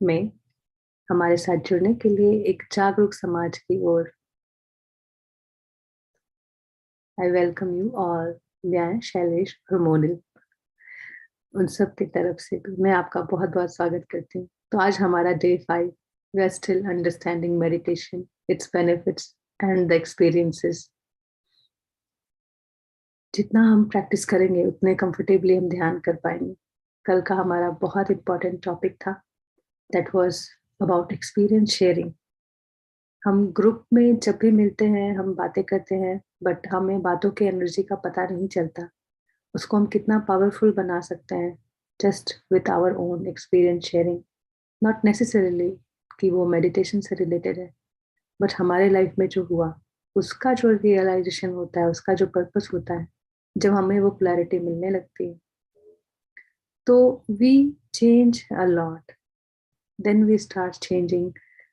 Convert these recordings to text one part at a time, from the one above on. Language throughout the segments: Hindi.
में हमारे साथ जुड़ने के लिए एक जागरूक समाज की ओर आई वेलकम यू और मैं शैलेश और मोनिल उन सब की तरफ से भी मैं आपका बहुत बहुत स्वागत करती हूँ। तो आज हमारा Day-05 we are still understanding meditation, its benefits and the experiences. जितना हम प्रैक्टिस करेंगे उतने कंफर्टेबली हम ध्यान कर पाएंगे। कल का हमारा बहुत इंपॉर्टेंट टॉपिक था, that was about experience sharing. हम ग्रुप में जब भी मिलते हैं हम बातें करते हैं, बट हमें बातों की एनर्जी का पता नहीं चलता। उसको हम कितना पावरफुल बना सकते हैं just with our own experience sharing. Not necessarily कि वो मेडिटेशन से रिलेटेड है, बट हमारे लाइफ में जो हुआ उसका जो रियलाइजेशन होता है, उसका जो पर्पस होता है, जब हमें वो क्लैरिटी मिलने लगती है तो we change a lot. Then we start changing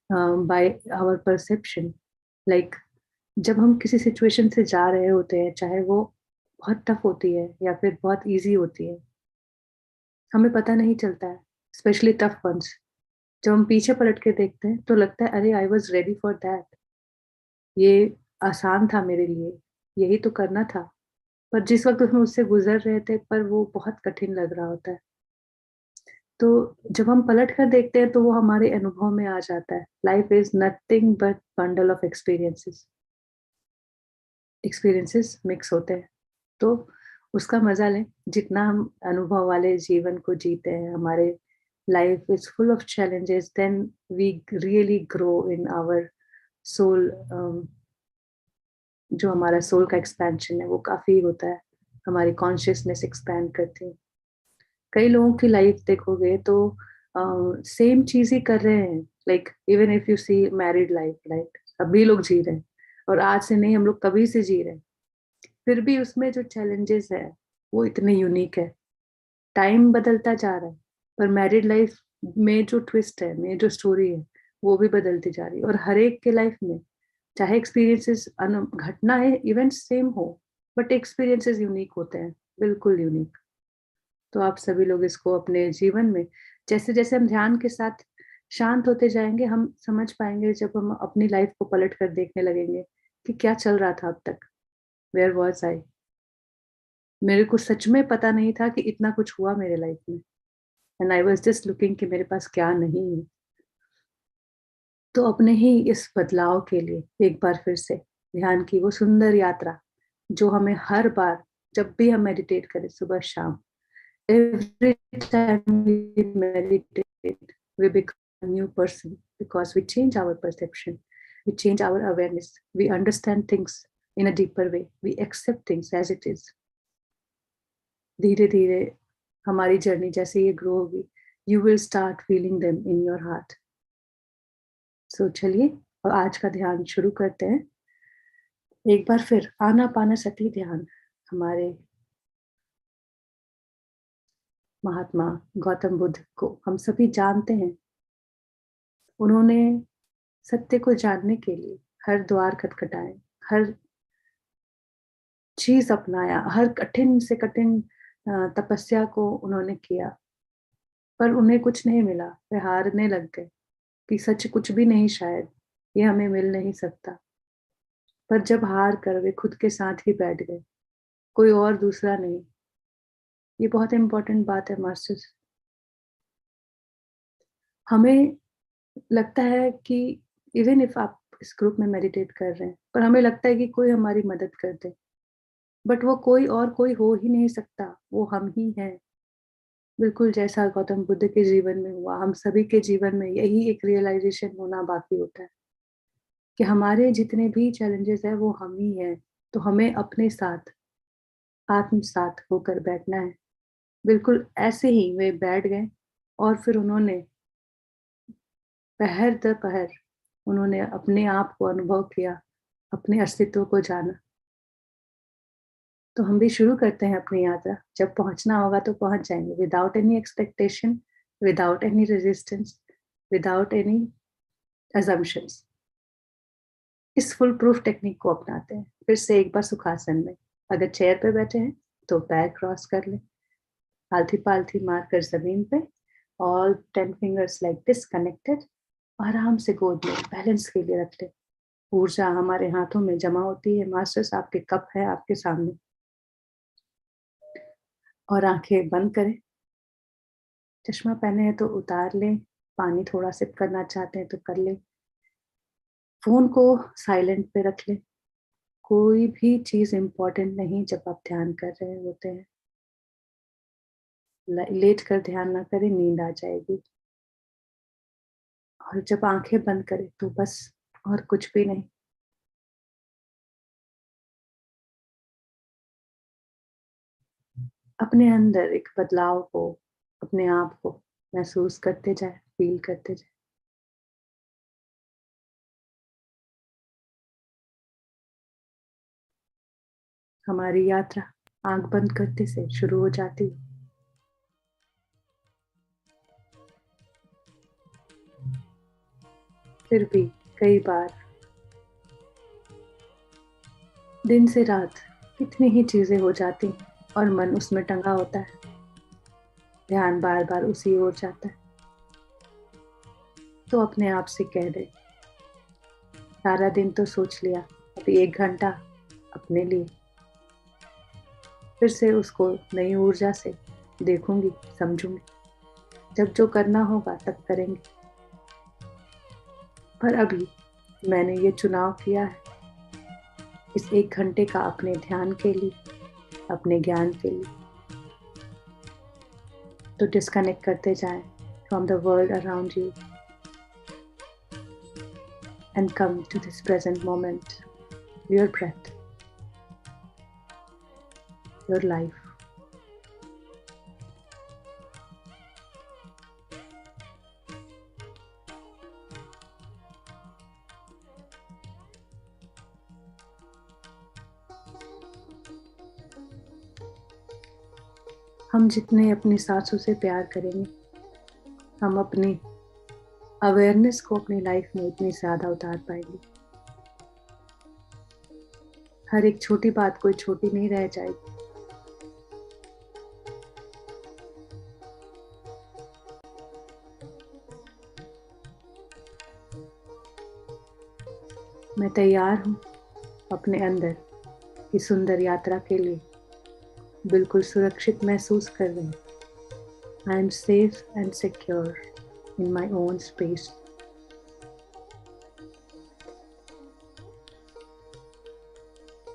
by our perception. Like जब हम किसी सिचुएशन से जा रहे होते हैं, चाहे वो बहुत टफ होती है या फिर बहुत इजी होती है, हमें पता नहीं चलता है, स्पेशली टफ वंस। जब हम पीछे पलट के देखते हैं तो लगता है अरे I was ready for that, ये आसान था मेरे लिए, यही तो करना था। पर जिस वक्त हम उससे गुजर रहे थे पर वो बहुत कठिन लग रहा होता है, तो जब हम पलट कर देखते हैं तो वो हमारे अनुभव में आ जाता है। Life is nothing but bundle of experiences. Experiences mix होते हैं, तो उसका मजा लें। जितना हम अनुभव वाले जीवन को जीते हैं, हमारे life is full of challenges, then we really grow in our soul. जो हमारा सोल का एक्सपेंशन है वो काफी होता है, हमारी कॉन्शियसनेस एक्सपैंड करती है। कई लोगों की लाइफ देखोगे तो सेम चीज ही कर रहे हैं। Like even if you see married life, right, सभी लोग जी रहे हैं और आज से नहीं, हम लोग कभी से जी रहे हैं। फिर भी उसमें जो चैलेंजेस है वो इतने यूनिक है। टाइम बदलता जा रहा है, पर मैरिड लाइफ में जो ट्विस्ट है, में जो स्टोरी है, वो भी बदलती जा रही है। और हर एक के लाइफ में चाहे एक्सपीरियंसेस, घटना है, इवेंट सेम हो, बट एक्सपीरियंसेस यूनिक होते हैं, बिल्कुल यूनिक। तो आप सभी लोग इसको अपने जीवन में, जैसे जैसे हम ध्यान के साथ शांत होते जाएंगे, हम समझ पाएंगे, जब हम अपनी लाइफ को पलट कर देखने लगेंगे कि क्या चल रहा था अब तक, वेयर वॉज आई। मेरे को सच में पता नहीं था कि इतना कुछ हुआ मेरे लाइफ में, and I was just looking कि मेरे पास क्या नहीं है। तो अपने ही इस बदलाव के लिए एक बार फिर से ध्यान की वो सुंदर यात्रा, जो हमें हर बार जब भी हम मेडिटेट करें, सुबह शाम, every time we meditate, we become a new person because we change our perception, we change our awareness, we understand things in a deeper way, we accept things as it is. धीरे धीरे हमारी जर्नी जैसे ये ग्रो होगी, you will start feeling them in your heart. So चलिए और आज का ध्यान शुरू करते हैं। एक बार फिर आनापानसति ध्यान। हमारे महात्मा गौतम बुद्ध को हम सभी जानते हैं। उन्होंने सत्य को जानने के लिए हर द्वार खटखटाए, हर चीज अपनाया, हर कठिन से कठिन तपस्या को उन्होंने किया, पर उन्हें कुछ नहीं मिला। वे हारने लग गए कि सच कुछ भी नहीं, शायद ये हमें मिल नहीं सकता। पर जब हार कर वे खुद के साथ ही बैठ गए, कोई और दूसरा नहीं। ये बहुत इंपॉर्टेंट बात है मास्टर्स। हमें लगता है कि इवन इफ आप इस ग्रुप में मेडिटेट कर रहे हैं, पर हमें लगता है कि कोई हमारी मदद कर दे, बट वो कोई और कोई हो ही नहीं सकता, वो हम ही हैं। बिल्कुल जैसा गौतम बुद्ध के जीवन में हुआ, हम सभी के जीवन में यही एक रियलाइजेशन होना बाकी होता है कि हमारे जितने भी चैलेंजेस है वो हम ही हैं। तो हमें अपने साथ आत्मसात होकर बैठना है। बिल्कुल ऐसे ही वे बैठ गए और फिर उन्होंने पहर दर पहर उन्होंने अपने आप को अनुभव किया, अपने अस्तित्व को जाना। तो हम भी शुरू करते हैं अपनी यात्रा। जब पहुंचना होगा तो पहुंच जाएंगे, without any expectation, without any resistance, without any assumptions. इस फुल प्रूफ टेक्निक को अपनाते हैं। फिर से एक बार सुखासन में, अगर चेयर पे बैठे हैं तो पैर क्रॉस कर लें, आलथी पालथी मार कर जमीन पे, all 10 fingers like this connected, आराम से गोद में बैलेंस के लिए रख ले। ऊर्जा हमारे हाथों में जमा होती है। मास्टर्स आपके कप है आपके सामने, और आंखें बंद करें। चश्मा पहने हैं तो उतार लें, पानी थोड़ा सिप करना चाहते हैं तो कर लें, फोन को साइलेंट पे रख लें। कोई भी चीज इम्पोर्टेंट नहीं जब आप ध्यान कर रहे होते हैं। लेट कर ध्यान ना करें, नींद आ जाएगी। और जब आंखें बंद करें तो बस, और कुछ भी नहीं। अपने अंदर एक बदलाव को, अपने आप को महसूस करते जाए, फील करते जाए। हमारी यात्रा आंख बंद करते से शुरू हो जाती है। फिर भी कई बार दिन से रात कितनी ही चीजें हो जाती और मन उसमें टंगा होता है। ध्यान बार बार उसी ओर जाता है। तो अपने आप से कह दे, सारा दिन तो सोच लिया, अभी 1 घंटा अपने लिए। फिर से उसको नई ऊर्जा से देखूंगी, समझूंगी। जब जो करना होगा तब करेंगे। पर अभी मैंने ये चुनाव किया है, इस 1 घंटे का अपने ध्यान के लिए, अपने ज्ञान के लिए। तो डिस्कनेक्ट करते जाएं from the world around you and come to this present moment, your breath, your life. हम जितने अपनी सांसों से प्यार करेंगे, हम अपनी अवेयरनेस को अपनी लाइफ में इतनी ज्यादा उतार पाएंगे। हर एक छोटी बात कोई छोटी नहीं रह जाएगी। मैं तैयार हूँ अपने अंदर की सुंदर यात्रा के लिए। बिल्कुल सुरक्षित महसूस कर रही हूँ। I am safe and secure in my own space.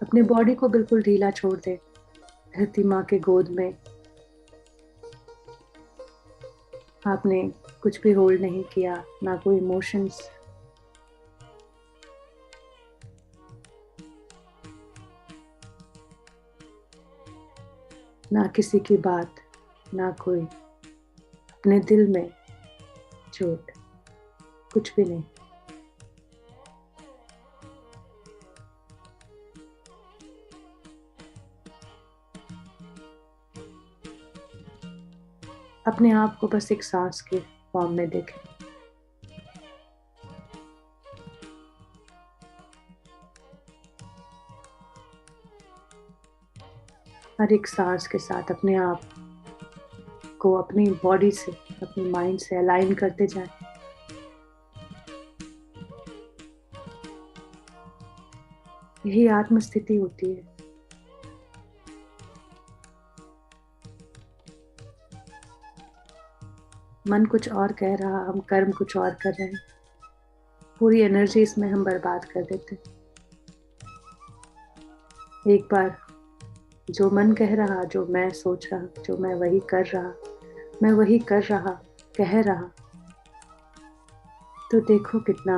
अपनी बॉडी को बिल्कुल ढीला छोड़ दे। धरती माँ के गोद में आपने कुछ भी होल्ड नहीं किया, ना कोई इमोशंस, ना किसी की बात, ना कोई अपने दिल में चोट, कुछ भी नहीं। अपने आप को बस एक सांस के फॉर्म में देखें। हर एक सांस के साथ अपने आप को अपनी बॉडी से, अपनी माइंड से अलाइन करते जाएं। यही आत्म स्थिति होती है। मन कुछ और कह रहा, हम कर्म कुछ और कर रहे हैं। पूरी एनर्जी इसमें हम बर्बाद कर देते हैं। एक बार जो मन कह रहा, जो मैं सोच रहा, जो मैं वही कर रहा, मैं वही कर रहा, कह रहा, तो देखो कितना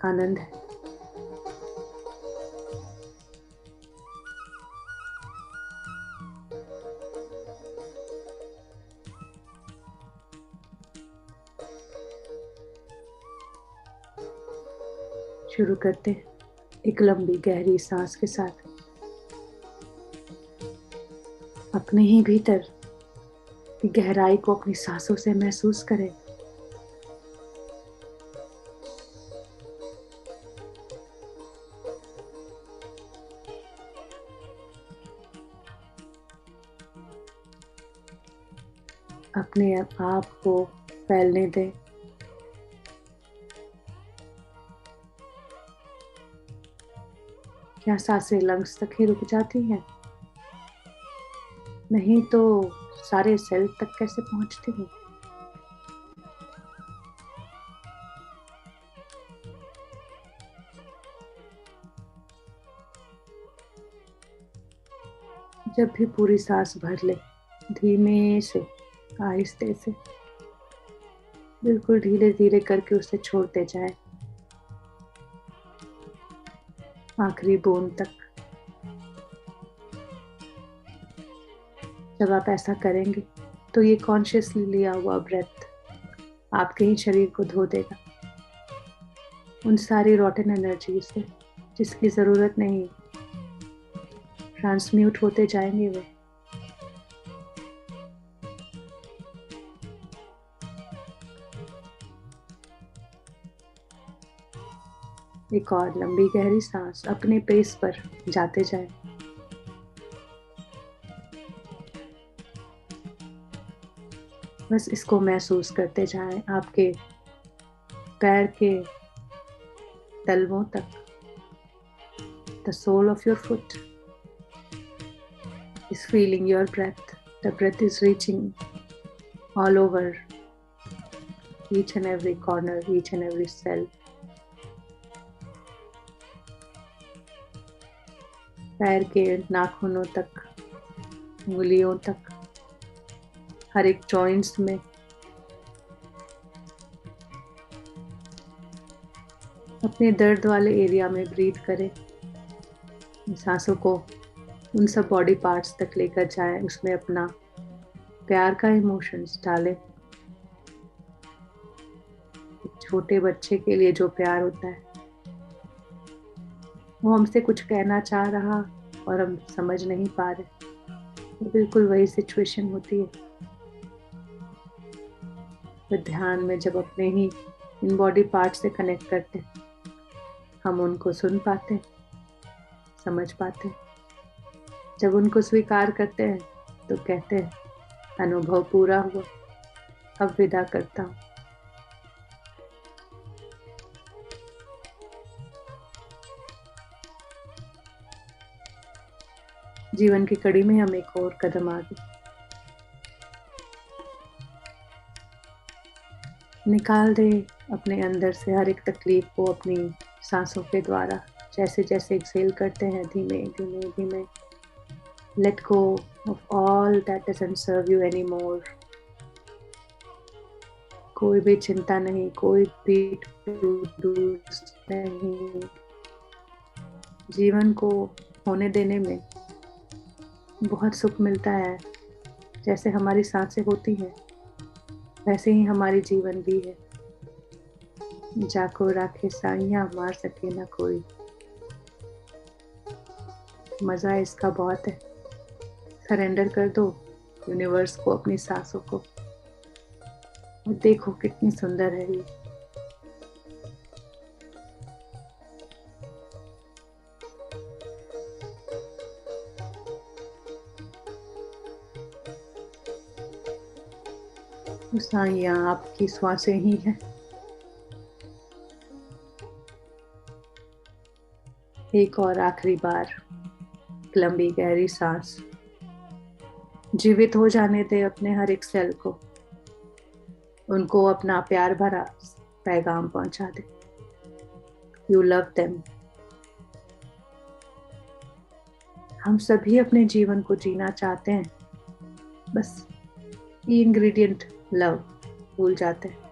आनंद है। शुरू करते हैं एक लंबी गहरी सांस के साथ। अपने ही भीतर की गहराई को अपनी सांसों से महसूस करें। अपने आप को फैलने दें। क्या सांसें लंग्स तक ही रुक जाती हैं? नहीं तो सारे सेल तक कैसे पहुंचती हैं? जब भी पूरी सांस भर ले, धीमे से, आहिस्ते से, बिल्कुल धीरे धीरे करके उसे छोड़ते जाए, आखिरी बूंद तक। जब आप ऐसा करेंगे तो ये कॉन्शियसली लिया हुआ ब्रेथ आपके ही शरीर को धो देगा उन सारी रॉटन एनर्जी से जिसकी जरूरत नहीं। ट्रांसम्यूट होते जाएंगे वे। एक और लंबी गहरी सांस अपने पेस पर जाते जाए। बस इसको महसूस करते जाएं, आपके पैर के तलवों तक, the sole of your foot is feeling your breath. The breath is reaching all over each and every corner, each and every cell. पैर के नाखूनों तक, उंगलियों तक, हर एक जॉइंट्स में। अपने दर्द वाले एरिया में ब्रीथ करें। सांसों को उन सब बॉडी पार्ट्स तक लेकर जाएं, उसमें अपना प्यार का इमोशंस डालें। एक छोटे बच्चे के लिए जो प्यार होता है, वो हमसे कुछ कहना चाह रहा और हम समझ नहीं पा रहे, तो बिल्कुल वही सिचुएशन होती है। तो ध्यान में जब अपने ही इन बॉडी पार्ट से कनेक्ट करते हैं, हम उनको सुन पाते, समझ पाते। जब उनको स्वीकार करते हैं तो कहते हैं, अनुभव पूरा हुआ, अब विदा करता हूँ। जीवन की कड़ी में हम एक और कदम आगे निकाल दे अपने अंदर से हर एक तकलीफ को अपनी सांसों के द्वारा। जैसे जैसे एक्सेल करते हैं, धीमे धीमे धीमे let go of all that doesn't serve you anymore. कोई भी चिंता नहीं, कोई भी नहीं। जीवन को होने देने में बहुत सुख मिलता है। जैसे हमारी सांसें होती हैं, वैसे ही हमारी जीवन भी है। जाको राखे साइयां, मार सके ना कोई। मजा इसका बहुत है। सरेंडर कर दो यूनिवर्स को, अपनी सांसों को, और देखो कितनी सुंदर है ये। साइयां आपकी श्वासें ही है। एक और आखिरी बार लंबी गहरी सांस। जीवित हो जाने दे अपने हर एक सेल को, उनको अपना प्यार भरा पैगाम पहुंचा दे। You love them. हम सभी अपने जीवन को जीना चाहते हैं, बस ये इंग्रेडिएंट लव भूल जाते हैं।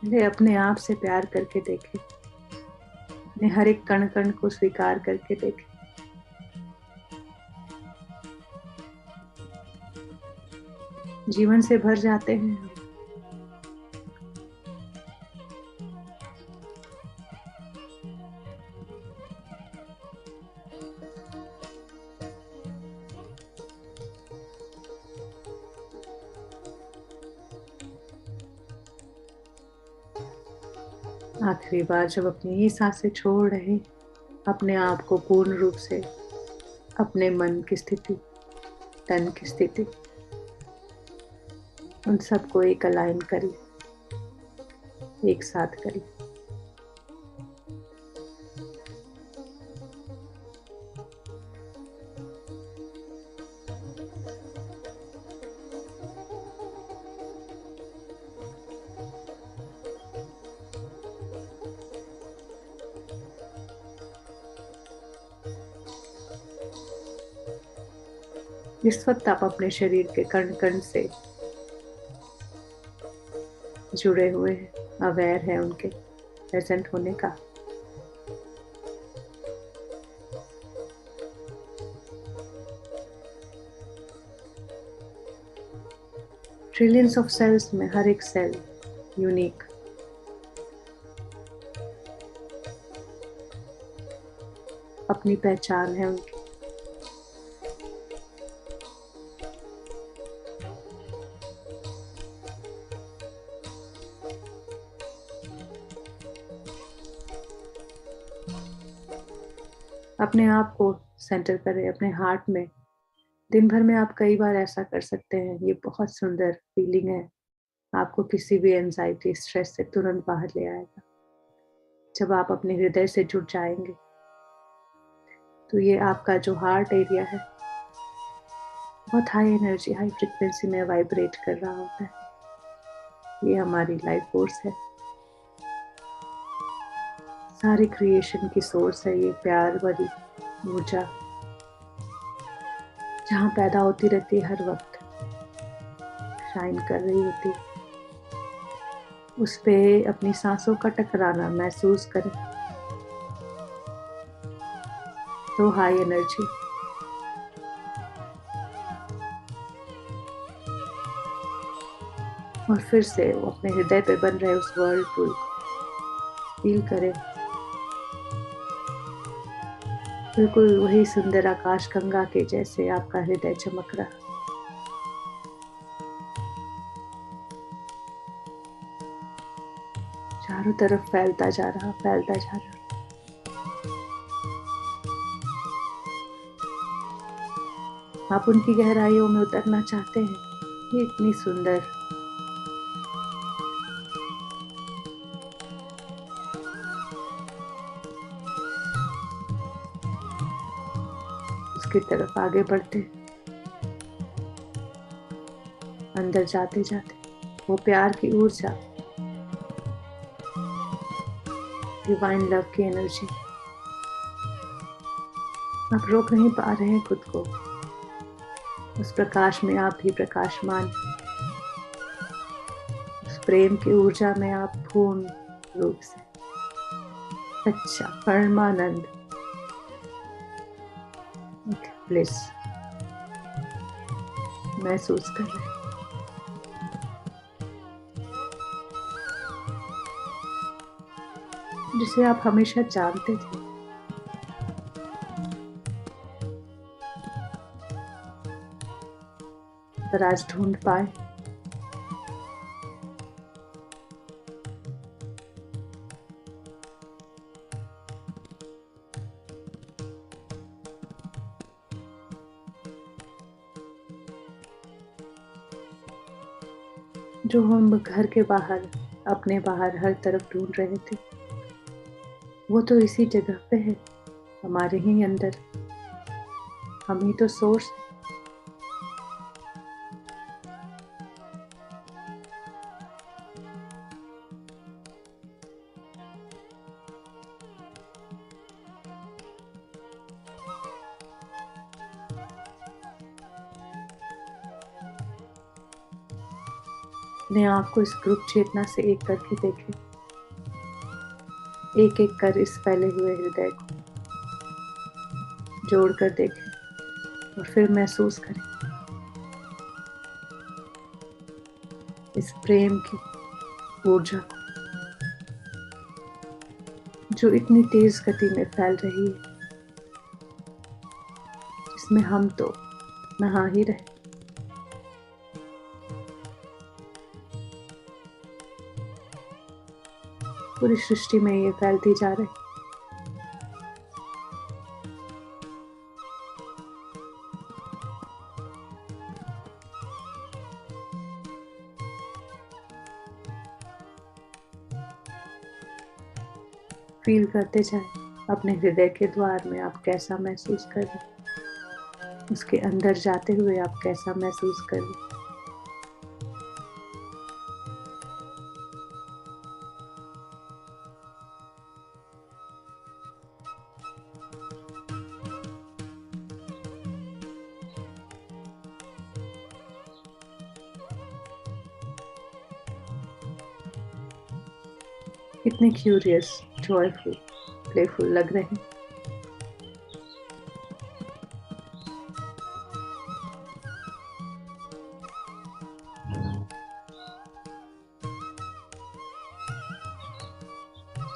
पहले अपने आप से प्यार करके देखें, अपने हर एक कण कण को स्वीकार करके देखें। जीवन से भर जाते हैं हम। आखिरी बार जब अपनी ये सांसें छोड़ रहे, अपने आप को पूर्ण रूप से अपने मन की स्थिति तन की स्थिति, उन सबको एक अलाइन करिए, एक साथ करिए। इस वक्त आप अपने शरीर के कण कण से जुड़े हुए हैं, अवेयर है उनके प्रेजेंट होने का। ट्रिलियंस ऑफ सेल्स में हर एक सेल यूनिक, अपनी पहचान है उनकी। अपने आप को सेंटर करें अपने हार्ट में। दिन भर में आप कई बार ऐसा कर सकते हैं। ये बहुत सुंदर फीलिंग है, आपको किसी भी एंजाइटी स्ट्रेस से तुरंत बाहर ले आएगा। जब आप अपने हृदय से जुड़ जाएंगे तो ये आपका जो हार्ट एरिया है बहुत हाई एनर्जी, हाई फ्रिक्वेंसी में वाइब्रेट कर रहा होता है। ये हमारी लाइफ फोर्स है, सारी क्रिएशन की सोर्स है। ये प्यार भरी ऊर्जा जहाँ पैदा होती रहती है, हर वक्त शाइन कर रही होती है। उस पे अपनी सांसों का टकराना महसूस करें। तो हाई एनर्जी और फिर से वो अपने हृदय पे बन रहे उस वर्लपुल फील करें। बिल्कुल वही सुंदर आकाश गंगा के जैसे आपका हृदय चमक रहा। चारों तरफ फैलता जा रहा, फैलता जा रहा। आप उनकी गहराइयों में उतरना चाहते हैं। ये इतनी सुंदर, उसकी तरफ आगे बढ़ते, अंदर जाते जाते वो प्यार की ऊर्जा, डिवाइन लव की एनर्जी, आप रोक नहीं पा रहे हैं खुद को। उस प्रकाश में आप ही प्रकाशमान, उस प्रेम की ऊर्जा में आप पूर्ण रूप से सच्चा परमानंद, ब्लिस महसूस कर रहे हैं। जिसे आप हमेशा जानते थे, पर आज ढूंढ पाए। जो हम घर के बाहर, अपने बाहर हर तरफ ढूंढ रहे थे, वो तो इसी जगह पे है, हमारे ही अंदर। हम ही तो सोर्स। अपने आप को इस ग्रुप चेतना से एक करके देखें, एक एक कर इस फैले हुए हृदय को जोड़ कर देखें और फिर महसूस करें इस प्रेम की ऊर्जा को जो इतनी तेज गति में फैल रही है, जिसमें हम तो नहा ही रहे। पूरी सृष्टि में ये फैलती जा रही। फील करते जाएं अपने हृदय के द्वार में आप कैसा महसूस कर रहे हैं, उसके अंदर जाते हुए आप कैसा महसूस कर रहे हैं। कितने क्यूरियस, जॉयफुल, प्लेफुल लग रहे हैं।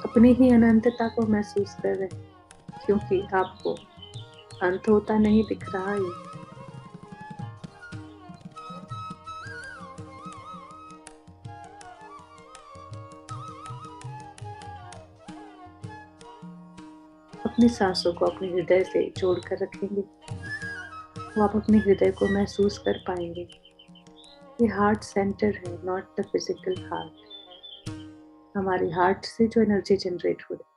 अपनी ही अनंतता को महसूस कर रहे हैं, क्योंकि आपको अंत होता नहीं दिख रहा है। अपनी सांसों को अपने हृदय से जोड़कर रखेंगे तो आप अपने हृदय को महसूस कर पाएंगे। ये हार्ट सेंटर है, नॉट द फिजिकल हार्ट। हमारी हार्ट से जो एनर्जी जनरेट हो रही है।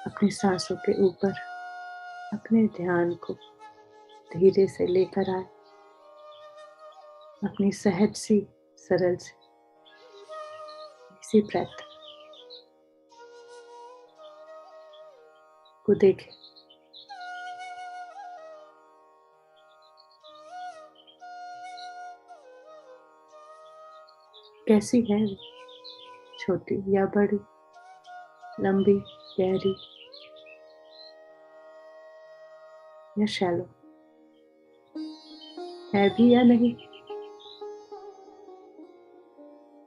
अपनी सांसों के ऊपर अपने ध्यान को धीरे से लेकर आए। अपनी सहज सी, सरल सी इसी ब्रेथ को देखें। कैसी है, छोटी या बड़ी, लंबी, गहरी या शैलो, है भी या नहीं,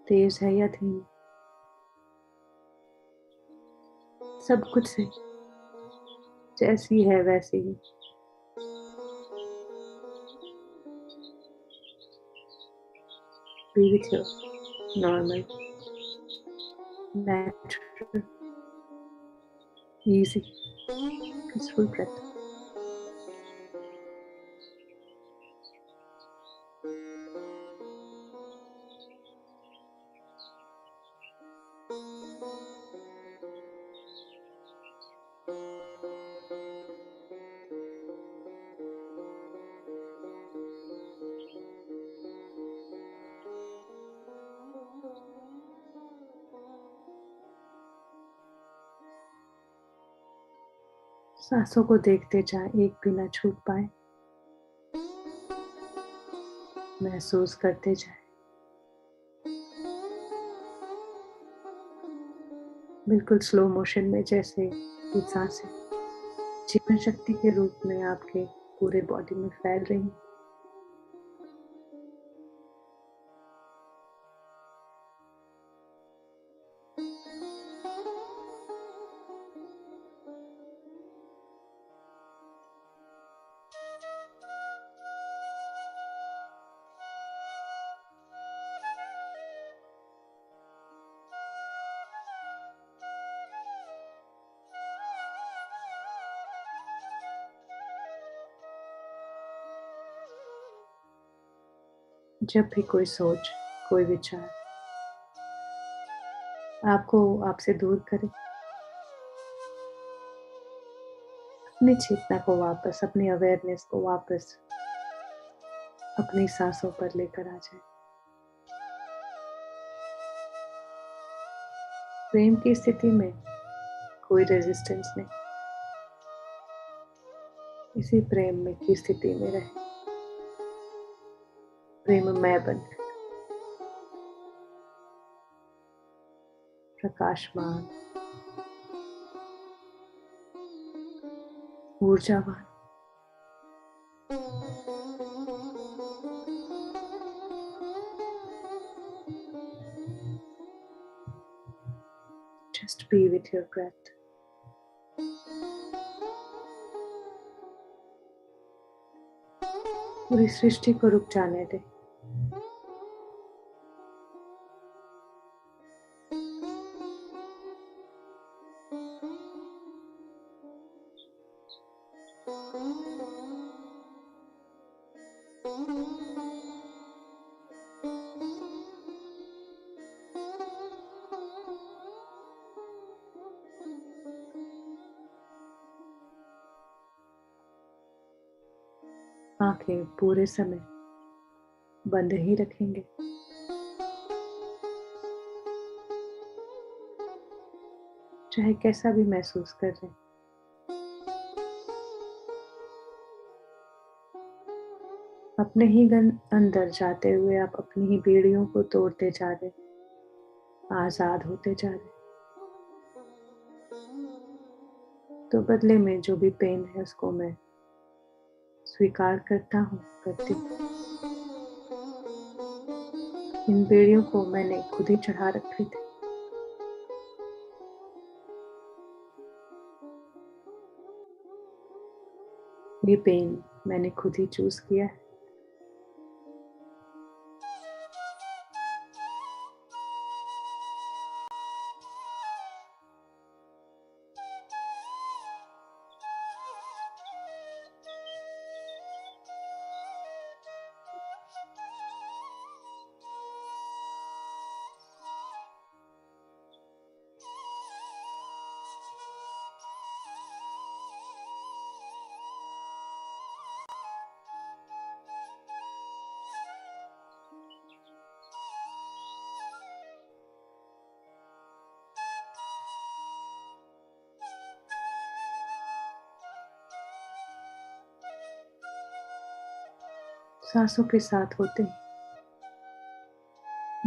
तेज है या धीमी, सब कुछ से जैसी है वैसी ही। Be with your normal, natural, easy, peaceful breath. सांसों को देखते जाएं, एक भी ना छूट पाए। महसूस करते जाएं, बिल्कुल स्लो मोशन में, जैसे ये सांसें जीवन शक्ति के रूप में आपके पूरे बॉडी में फैल रही हैं। जब भी कोई सोच, कोई विचार आपको आपसे दूर करे, अपनी चेतना को वापस, अपनी अवेयरनेस को वापस अपनी सांसों पर लेकर आ जाए। प्रेम की स्थिति में कोई रेजिस्टेंस नहीं, इसी प्रेम में की स्थिति में रहे, प्रेममय बनकर, प्रकाशमान, ऊर्जावान। Just be with your breath. पूरी सृष्टि को रुक जाने दे। आंखें पूरे समय बंद ही रखेंगे। चाहे कैसा भी महसूस कर रहे हैं। अपने ही अंदर जाते हुए आप अपनी ही बेड़ियों को तोड़ते जा रहे, आजाद होते जा रहे। तो बदले में जो भी पेन है उसको मैं स्वीकार करता हूँ, करती हूँ। इन बेड़ियों को मैंने खुद ही चढ़ा रखे थे। ये पेन मैंने खुद ही चूज किया है। सांसों के साथ होते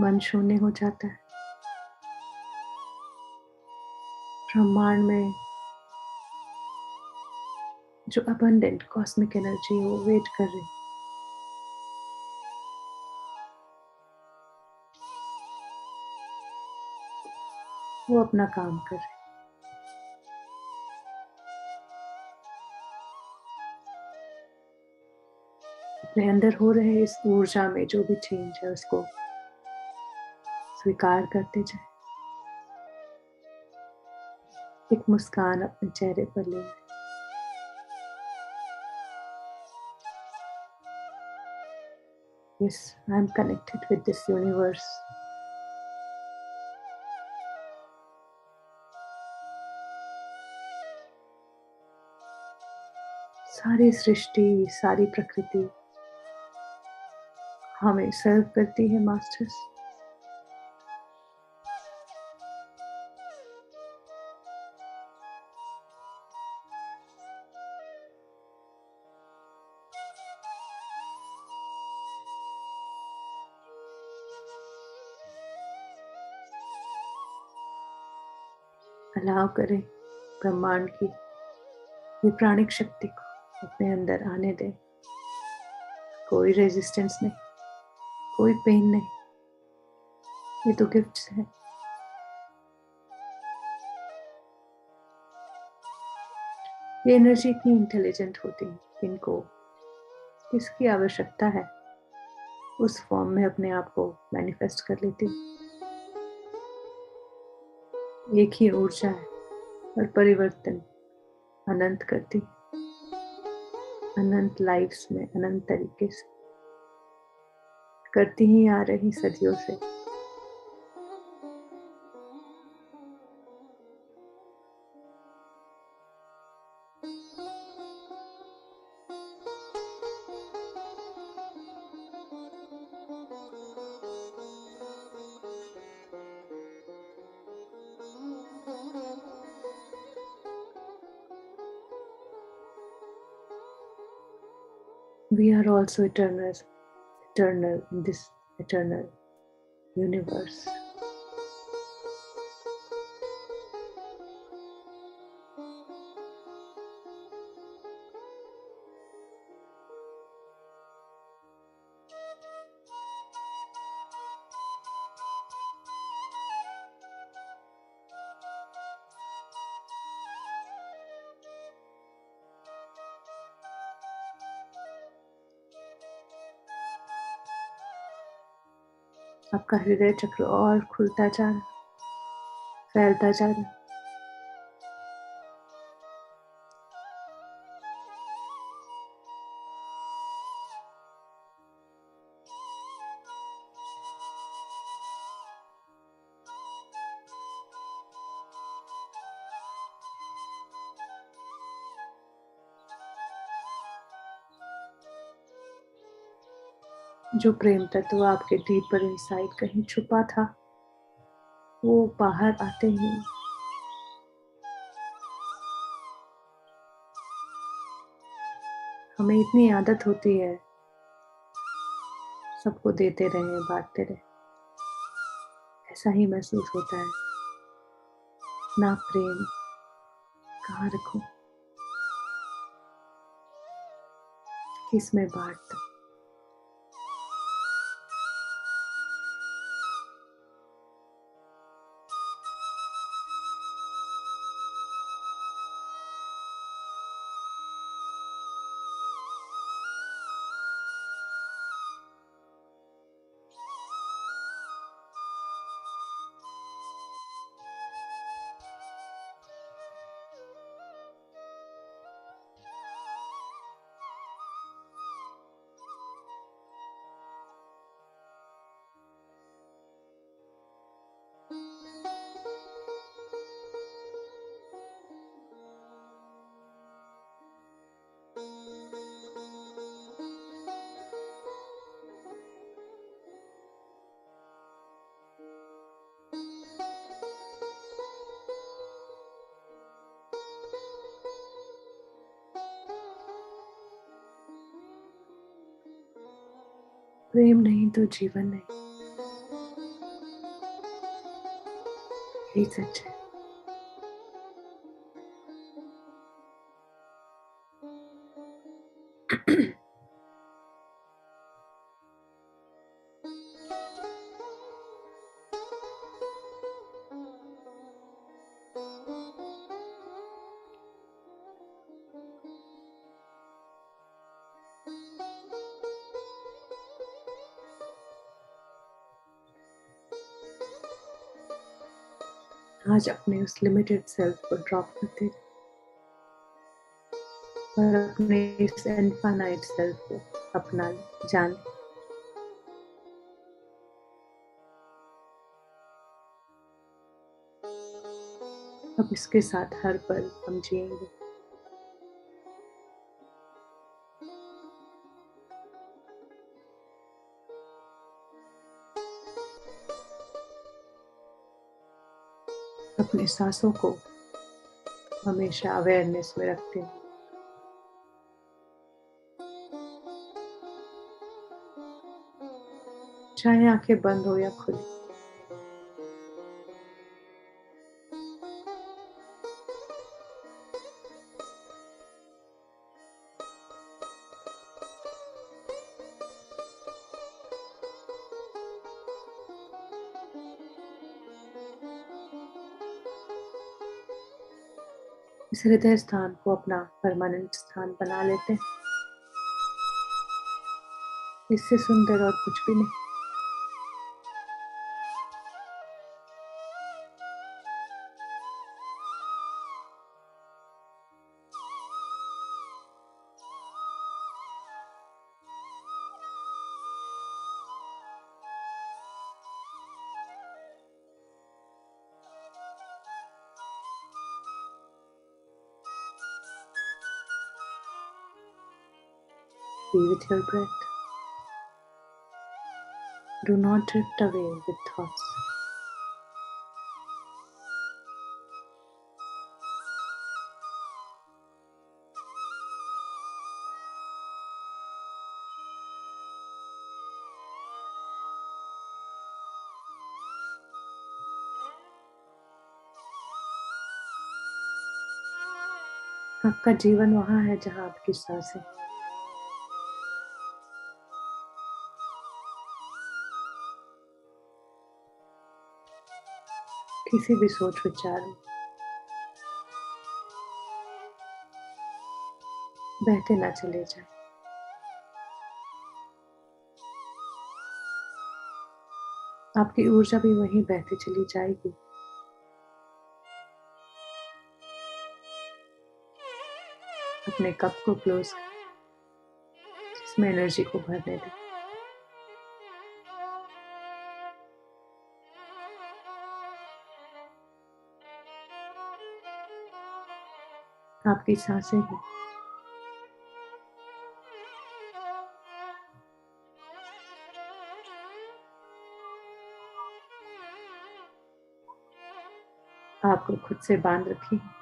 मन शून्य हो जाता है। ब्रह्मांड में जो अबंडेंट कॉस्मिक एनर्जी है वो वेट कर रही, वो अपना काम कर रही। अपने अंदर हो रहे इस ऊर्जा में जो भी चेंज है उसको स्वीकार करते जाए। एक मुस्कान अपने चेहरे पर ले। Yes, I am connected with this universe. सारी सृष्टि, सारी प्रकृति हमें सर्व करती है मास्टर्स। अलाव करें ब्रह्मांड की ये प्राणिक शक्ति को अपने अंदर आने दें। कोई रेजिस्टेंस नहीं, कोई पेन नहीं, ये तो गिफ्ट्स है। ये एनर्जी इतनी इंटेलिजेंट होती है कि इनको किसकी आवश्यकता है उस फॉर्म में अपने आप को मैनिफेस्ट कर लेती हूँ। एक ही ऊर्जा है और परिवर्तन अनंत करती, अनंत लाइफ्स में अनंत तरीके से करती ही आ रही सदियों से। We are also eternal in this eternal universe. आपका हृदय चक्र और खुलता जा रहा, फैलता जा रहा। जो प्रेम तत्व आपके डीपर इनसाइड कहीं छुपा था, वो बाहर आते ही हमें इतनी आदत होती है सबको देते रहे, बांटते रहे, ऐसा ही महसूस होता है। ना प्रेम कहाँ रखूं, किस में बांट दूं। प्रेम नहीं तो जीवन नहीं, यही सच है। आज अपने उस लिमिटेड सेल्फ को ड्रॉप करते और अपने इस इनफाइनाइट सेल्फ को अपना जान। अब इसके साथ हर पल हम जिएंगे। अपने सांसों को हमेशा अवेयरनेस में रखते हैं। चाहे आंखें बंद हो या खुली, इस हृदय स्थान को अपना परमानेंट स्थान बना लेते हैं। इससे सुंदर और कुछ भी नहीं। Be with your breath. Do not drift away with thoughts. आपका जीवन वहाँ है जहाँ आपकी सांसें। किसी भी सोच विचार में बहते ना चले जाए। आपकी ऊर्जा भी वहीं बहती चली जाएगी। अपने कप को क्लोज करें, जिसमें एनर्जी को भरने दें। आपकी सांसें भी आपको खुद से बांध रखी है।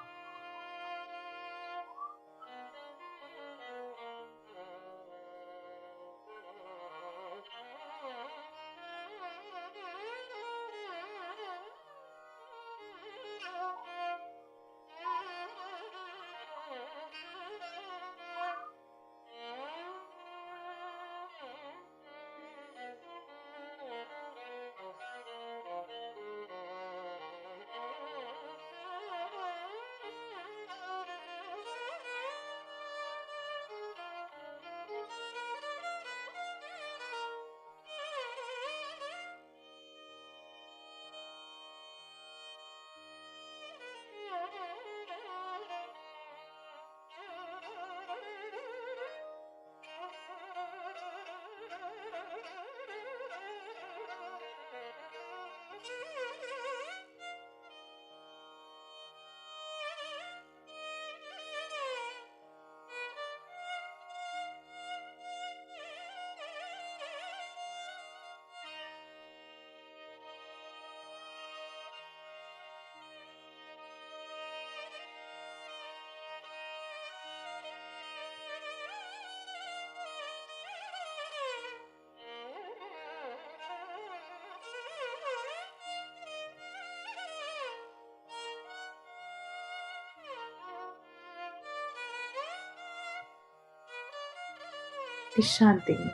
इस शांति में,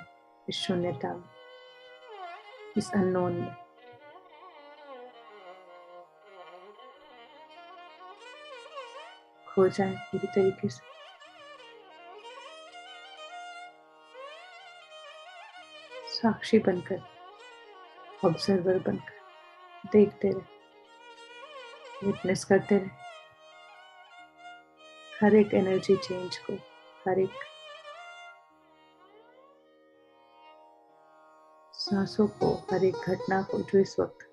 इस शून्यता में, इस अननोन में खो जाए पूरी तरीके से। साक्षी बनकर, ऑब्जर्वर बनकर देखते रहे, विटनेस करते रहे हर एक एनर्जी चेंज को, हर एक सांसों को, हर एक घटना को जो इस वक्त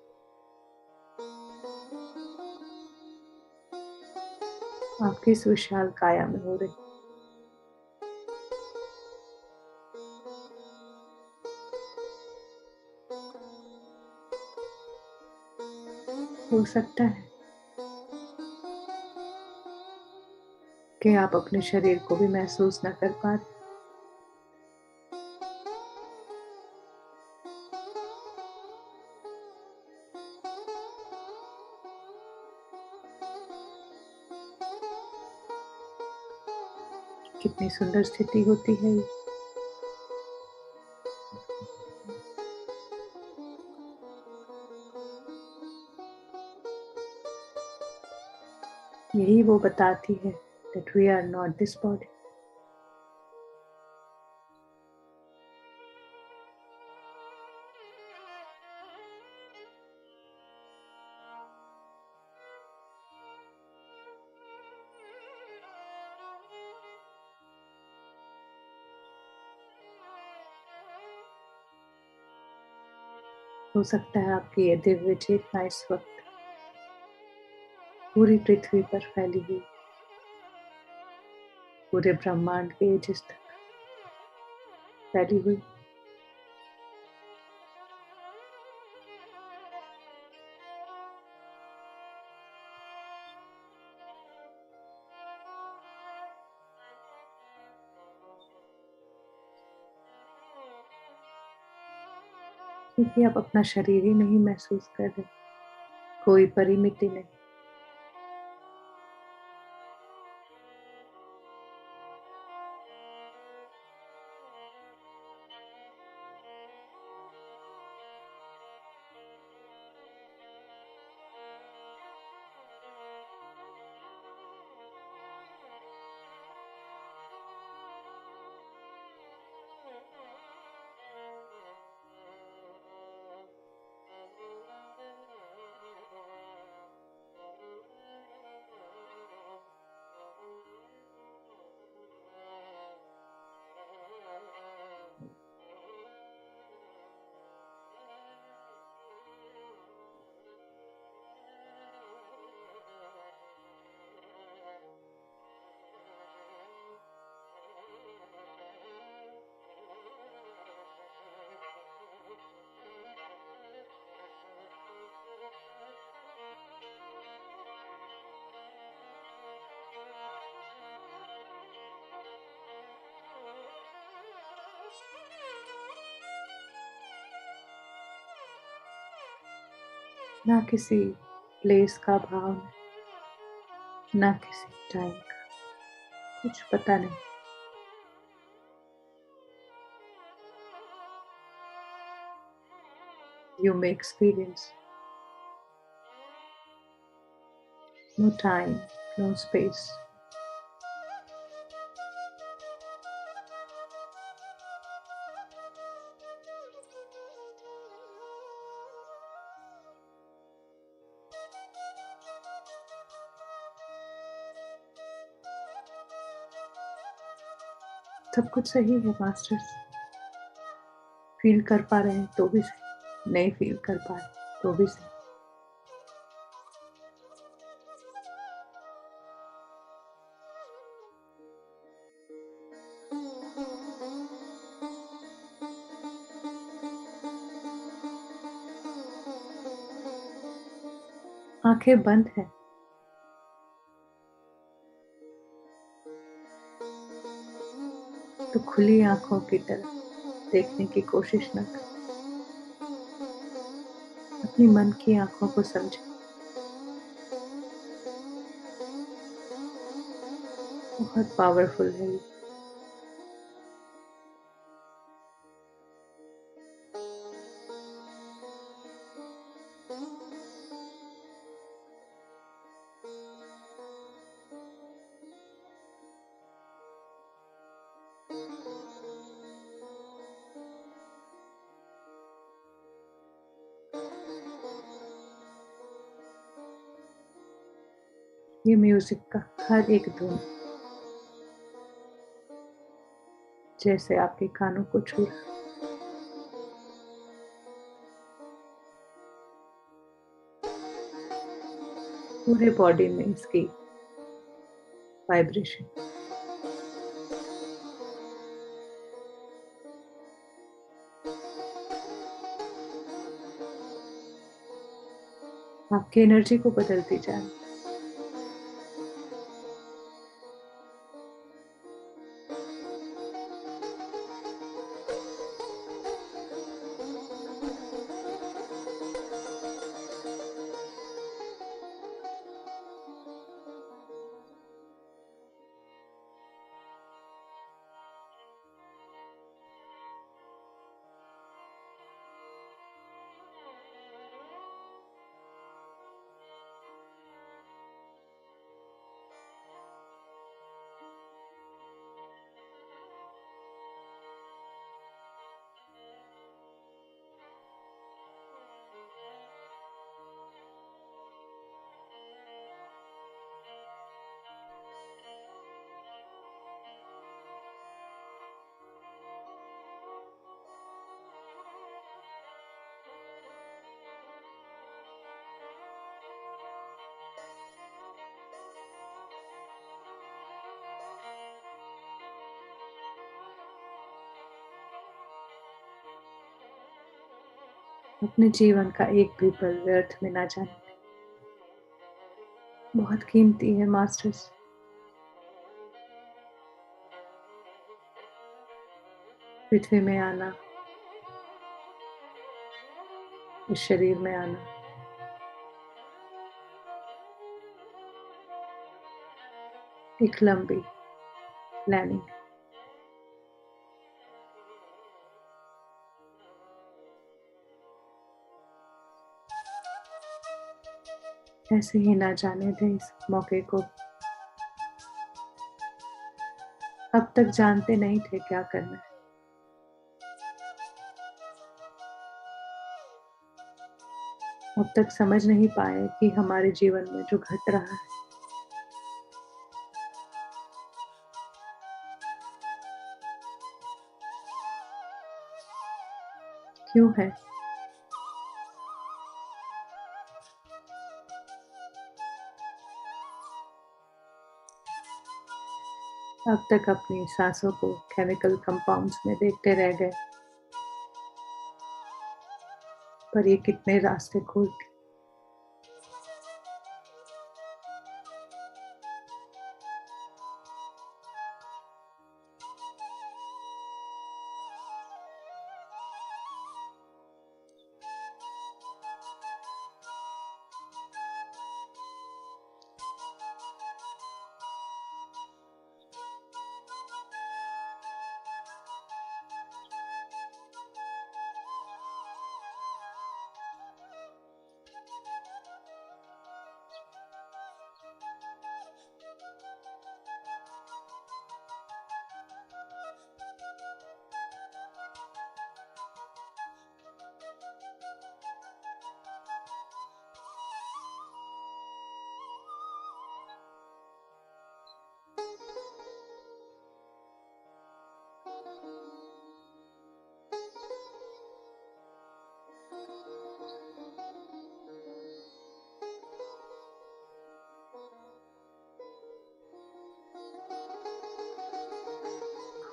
आपकी इस विशाल काया में हो रही। हो सकता है कि आप अपने शरीर को भी महसूस न कर पा रहे। कितनी सुंदर स्थिति होती है ये। यही वो बताती है that we are not this body. हो सकता है आपकी ये दिव्य चेतना इस वक्त पूरी पृथ्वी पर फैली हुई, पूरे ब्रह्मांड के एजेस तक फैली हुई। क्योंकि आप अपना शरीर ही नहीं महसूस कर रहे, कोई परिमिति नहीं। ना किसी प्लेस का भाव, ना किसी टाइम का, कुछ पता नहीं। You may experience no time, no space. सब कुछ सही है मास्टर्स। फील कर पा रहे हैं तो भी सही, नहीं फील कर पा रहे तो भी सही। आंखें बंद है तो खुली आंखों की तरफ देखने की कोशिश न करें। अपनी मन की आंखों को समझें। बहुत पावरफुल है ये। ये म्यूजिक का हर एक धुन जैसे आपके कानों को छू रहा, पूरे बॉडी में इसकी वाइब्रेशन। आपकी एनर्जी को बदलती जा रही। अपने जीवन का एक भी पल व्यर्थ में ना जाने। बहुत कीमती है मास्टर्स। पृथ्वी में आना, इस शरीर में आना, एक लंबी प्लानिंग। ऐसे ही ना जाने दें इस मौके को। अब तक जानते नहीं थे क्या करना है। अब तक समझ नहीं पाए कि हमारे जीवन में जो घट रहा है क्यों है। अब तक अपनी सांसों को केमिकल कंपाउंड्स में देखते रह गए, पर ये कितने रास्ते खोलती।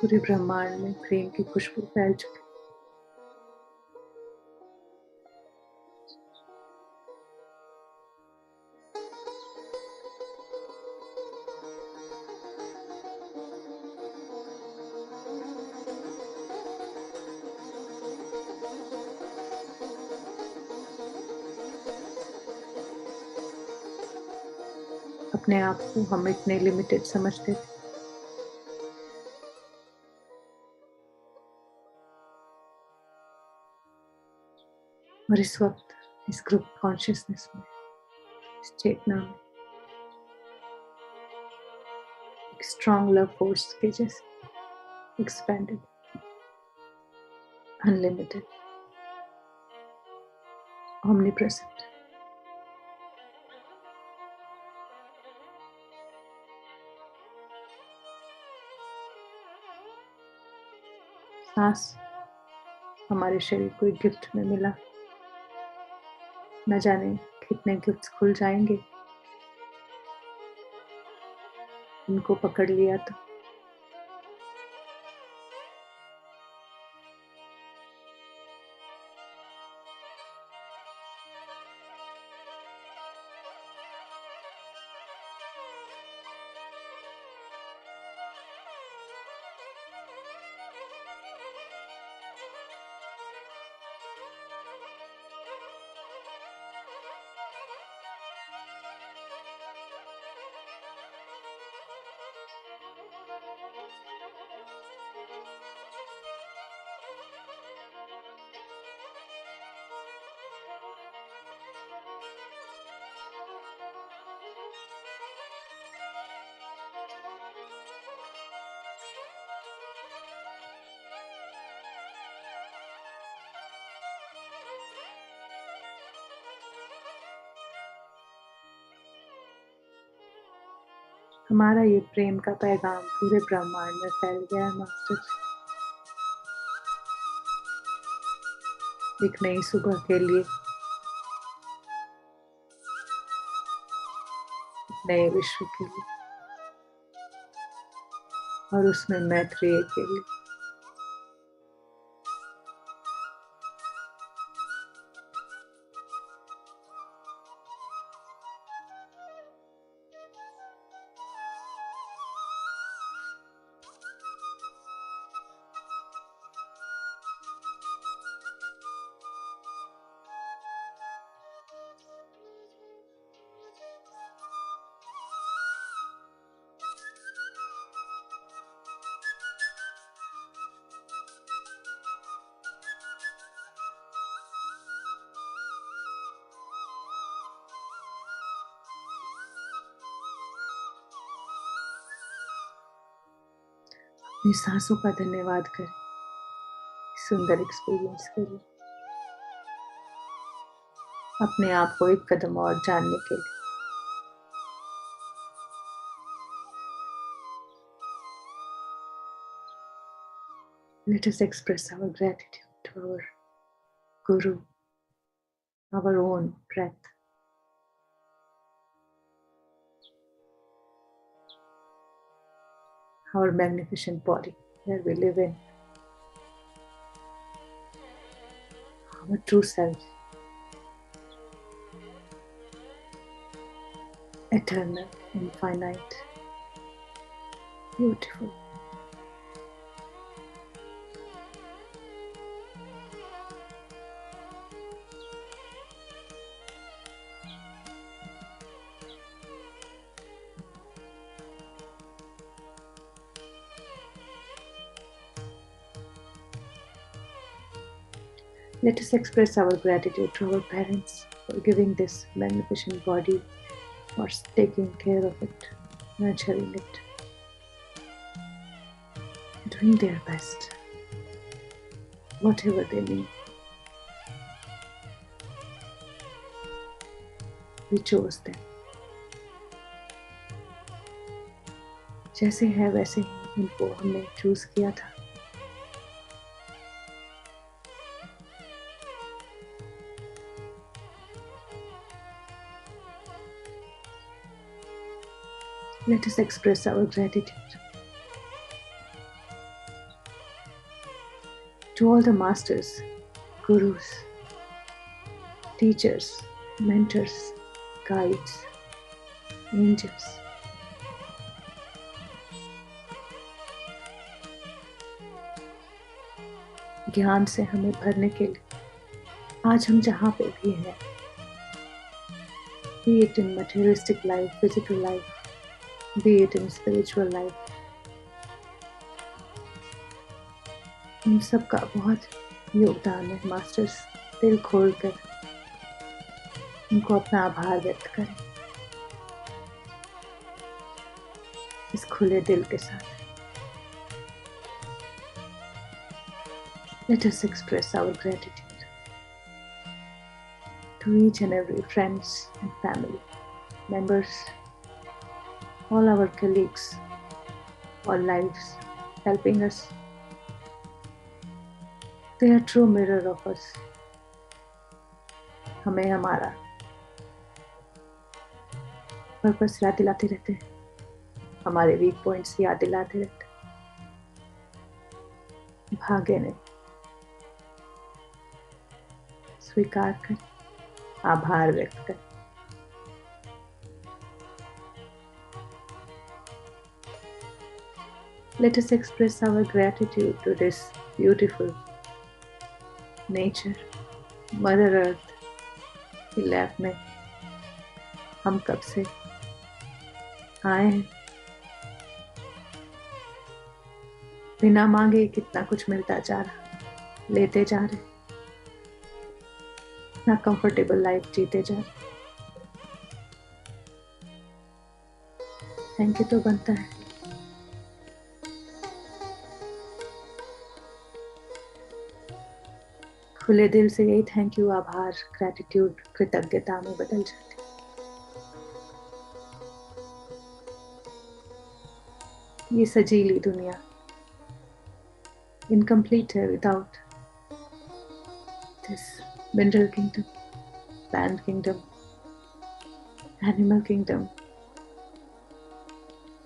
पूरे ब्रह्मांड में प्रेम की खुशबू फैल चुकी। अपने आप को हम इतने लिमिटेड समझते थे, और इस वक्त इस ग्रुप कॉन्शियसनेस में, इस चेतना में एक स्ट्रॉन्ग लव फोर्स के जैसे एक्सपेंडेड, अनलिमिटेड, omnipresent, सांस हमारे शरीर को एक गिफ्ट में मिला। न जाने कितने गिफ्ट्स खुल जाएंगे इनको पकड़ लिया तो। हमारा ये प्रेम का पैगाम पूरे ब्रह्मांड में फैल गया है मास्टर। एक नई सुबह के लिए, नए विश्व के लिए, और उसमें मैत्रेय के लिए। अपनी सांसों का धन्यवाद करें सुंदर एक्सपीरियंस के लिए, अपने आप को एक कदम और जानने के लिए। Let us express our gratitude to our Guru, our own breath. Our magnificent body where we live in. Our true self. Eternal, infinite, beautiful. Let us express our gratitude to our parents for giving this magnificent body, for taking care of it, nurturing it, doing their best, whatever they need. We chose them. जैसे है वैसे ही उनको हमने चूज किया था। Let us express our gratitude to all the masters, gurus, teachers, mentors, guides, angels. ज्ञान से हमें भरने के लिए आज हम जहाँ पे भी हैं, be it in materialistic life, physical life, be it in spiritual life, उन सब का बहुत योगदान है। मास्टर्स, दिल खोल कर उनको अपना आभार व्यक्त करें इस खुले दिल के साथ। Let us express our gratitude to each and every friends and family members, all our colleagues, all lives helping us. They are true mirror of us. हमें हमारा पर्पस याद दिलाते रहते हैं, हमारे वीक पॉइंट्स याद दिलाते रहते हैं। भागे नहीं, स्वीकार कर, आभार व्यक्त कर। Let us express our gratitude to this beautiful nature, Mother Earth की लैब में हम कब से आए हैं। बिना मांगे कितना कुछ मिलता जा रहा, लेते जा रहे, इतना कंफर्टेबल लाइफ जीते जा रहे। थैंक यू तो बनता है। खुले दिल से यही थैंक यू, आभार, ग्रैटिट्यूड, कृतज्ञता में बदल जाते। ये सजीली दुनिया इनकम्प्लीट है without this mineral kingdom, plant kingdom, animal kingdom,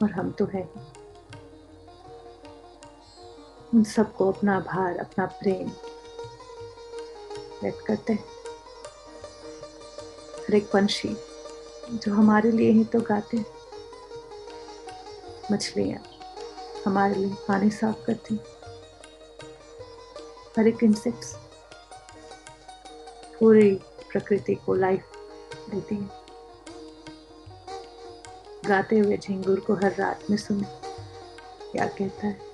और हम तो हैं। उन सबको अपना आभार, अपना प्रेम व्यक्त करते हैं। हर एक पंछी जो हमारे लिए ही तो गाते हैं, मछलियाँ हमारे लिए पानी साफ करती हैं, हर एक इंसेक्ट्स पूरी प्रकृति को लाइफ देती है। गाते हुए झिंगुर को हर रात में सुने क्या कहता है।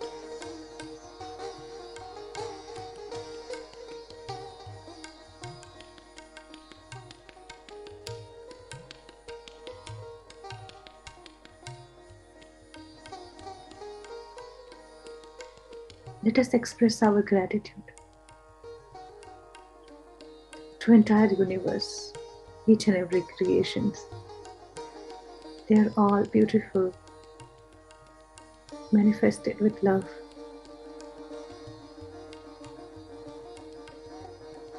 Let us express our gratitude to entire universe, each and every creations. They are all beautiful, manifested with love.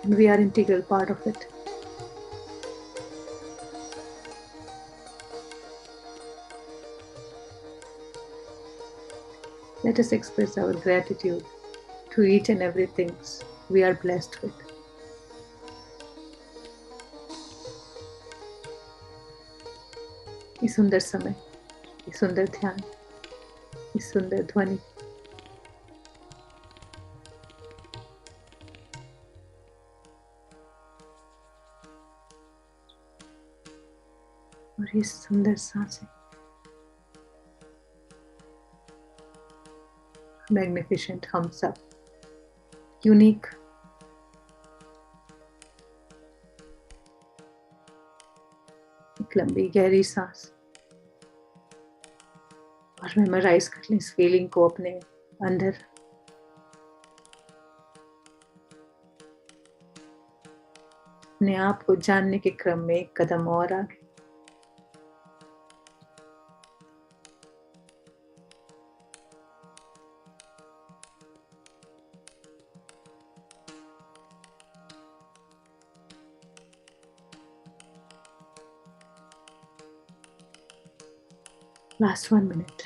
And we are an integral part of it. Let us express our gratitude to each and every things we are blessed with. ये सुंदर समय, ये सुंदर ध्यान, ये सुंदर ध्वनि, और ये सुंदर सांसें, मैग्निफिसेंट हम सब, यूनिक, एक लंबी गहरी सांस, और मेमोराइज कर लें इस फीलिंग को अपने अंदर। अपने आप को जानने के क्रम में एक कदम और आगे। Last 1 minute.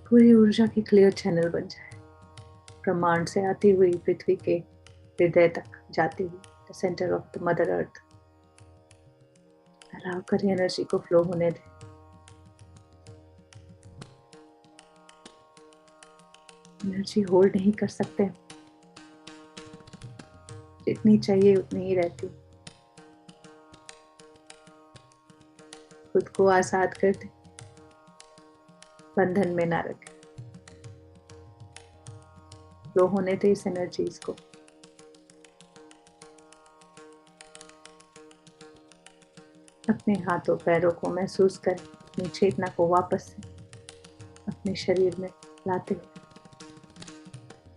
पूरी ऊर्जा की क्लियर चैनल बन जाए, ब्रह्मांड से आती हुई पृथ्वी के हृदय तक जाती हुई, the centre of the mother earth. Allow करें एनर्जी को फ्लो होने दें। एनर्जी होल्ड नहीं कर सकते, जितनी चाहिए उतनी ही रहती। खुद को आजाद कर दे, बंधन में ना रखें। फ्लो होने दे इस एनर्जीज को। अपने हाथों पैरों को महसूस करें, अपनी चेतना को वापस से अपने शरीर में लाते हुए।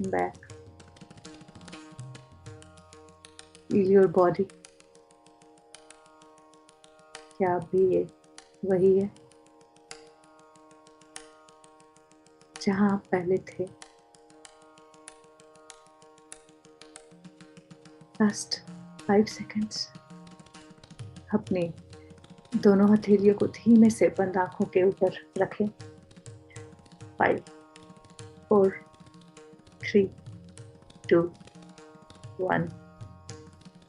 Back, feel your body. क्या अभी ये वही है जहां आप पहले थे? Last 5 seconds. अपने दोनों हथेलियों को धीमे से बंद आंखों के ऊपर रखें। 5, 4, 3, 2, 1।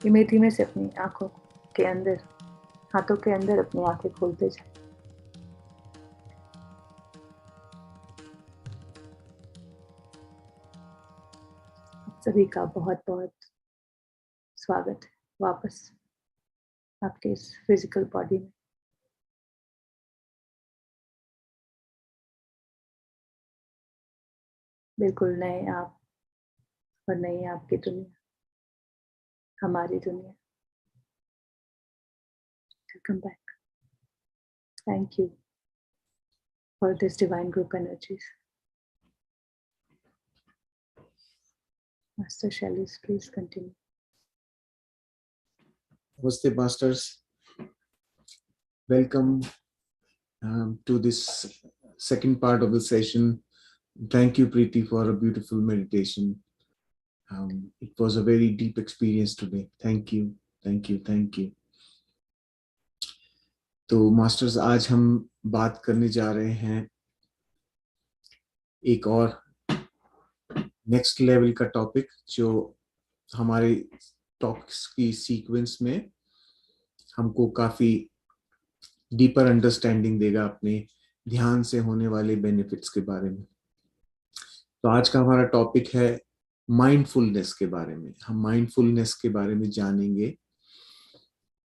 धीमे धीमे से अपनी आंखों के अंदर, हाथों के अंदर अपनी आंखें खोलते जाए। सभी का बहुत बहुत स्वागत है वापस आपके इस फिजिकल बॉडी में। बिल्कुल नए आप और नई आपकी दुनिया, हमारी दुनिया। Welcome back. Thank you for this divine group energies. Master Shelley's, please continue. Namaste, Masters. Welcome to this second part of the session. Thank you, Preeti, for a beautiful meditation. It was a very deep experience today. Thank you, thank you, thank you. तो मास्टर्स, आज हम बात करने जा रहे हैं एक और नेक्स्ट लेवल का टॉपिक, जो हमारे टॉक्स की सीक्वेंस में हमको काफी डीपर अंडरस्टैंडिंग देगा अपने ध्यान से होने वाले बेनिफिट्स के बारे में। तो आज का हमारा टॉपिक है माइंडफुलनेस के बारे में। हम माइंडफुलनेस के बारे में जानेंगे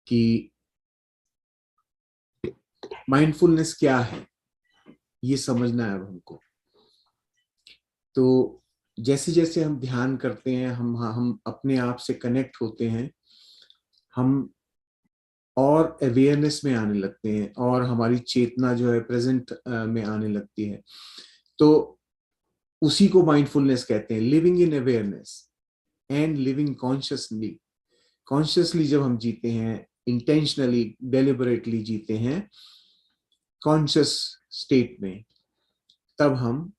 कि माइंडफुलनेस क्या है, ये समझना है अब हमको। तो जैसे जैसे हम ध्यान करते हैं, हम अपने आप से कनेक्ट होते हैं, हम और अवेयरनेस में आने लगते हैं, और हमारी चेतना जो है प्रेजेंट में आने लगती है। तो उसी को माइंडफुलनेस कहते हैं, living in awareness and living consciously. Consciously जब हम जीते हैं, इंटेंशनली डेलिबरेटली जीते हैं कॉन्शियस स्टेट में, तब हम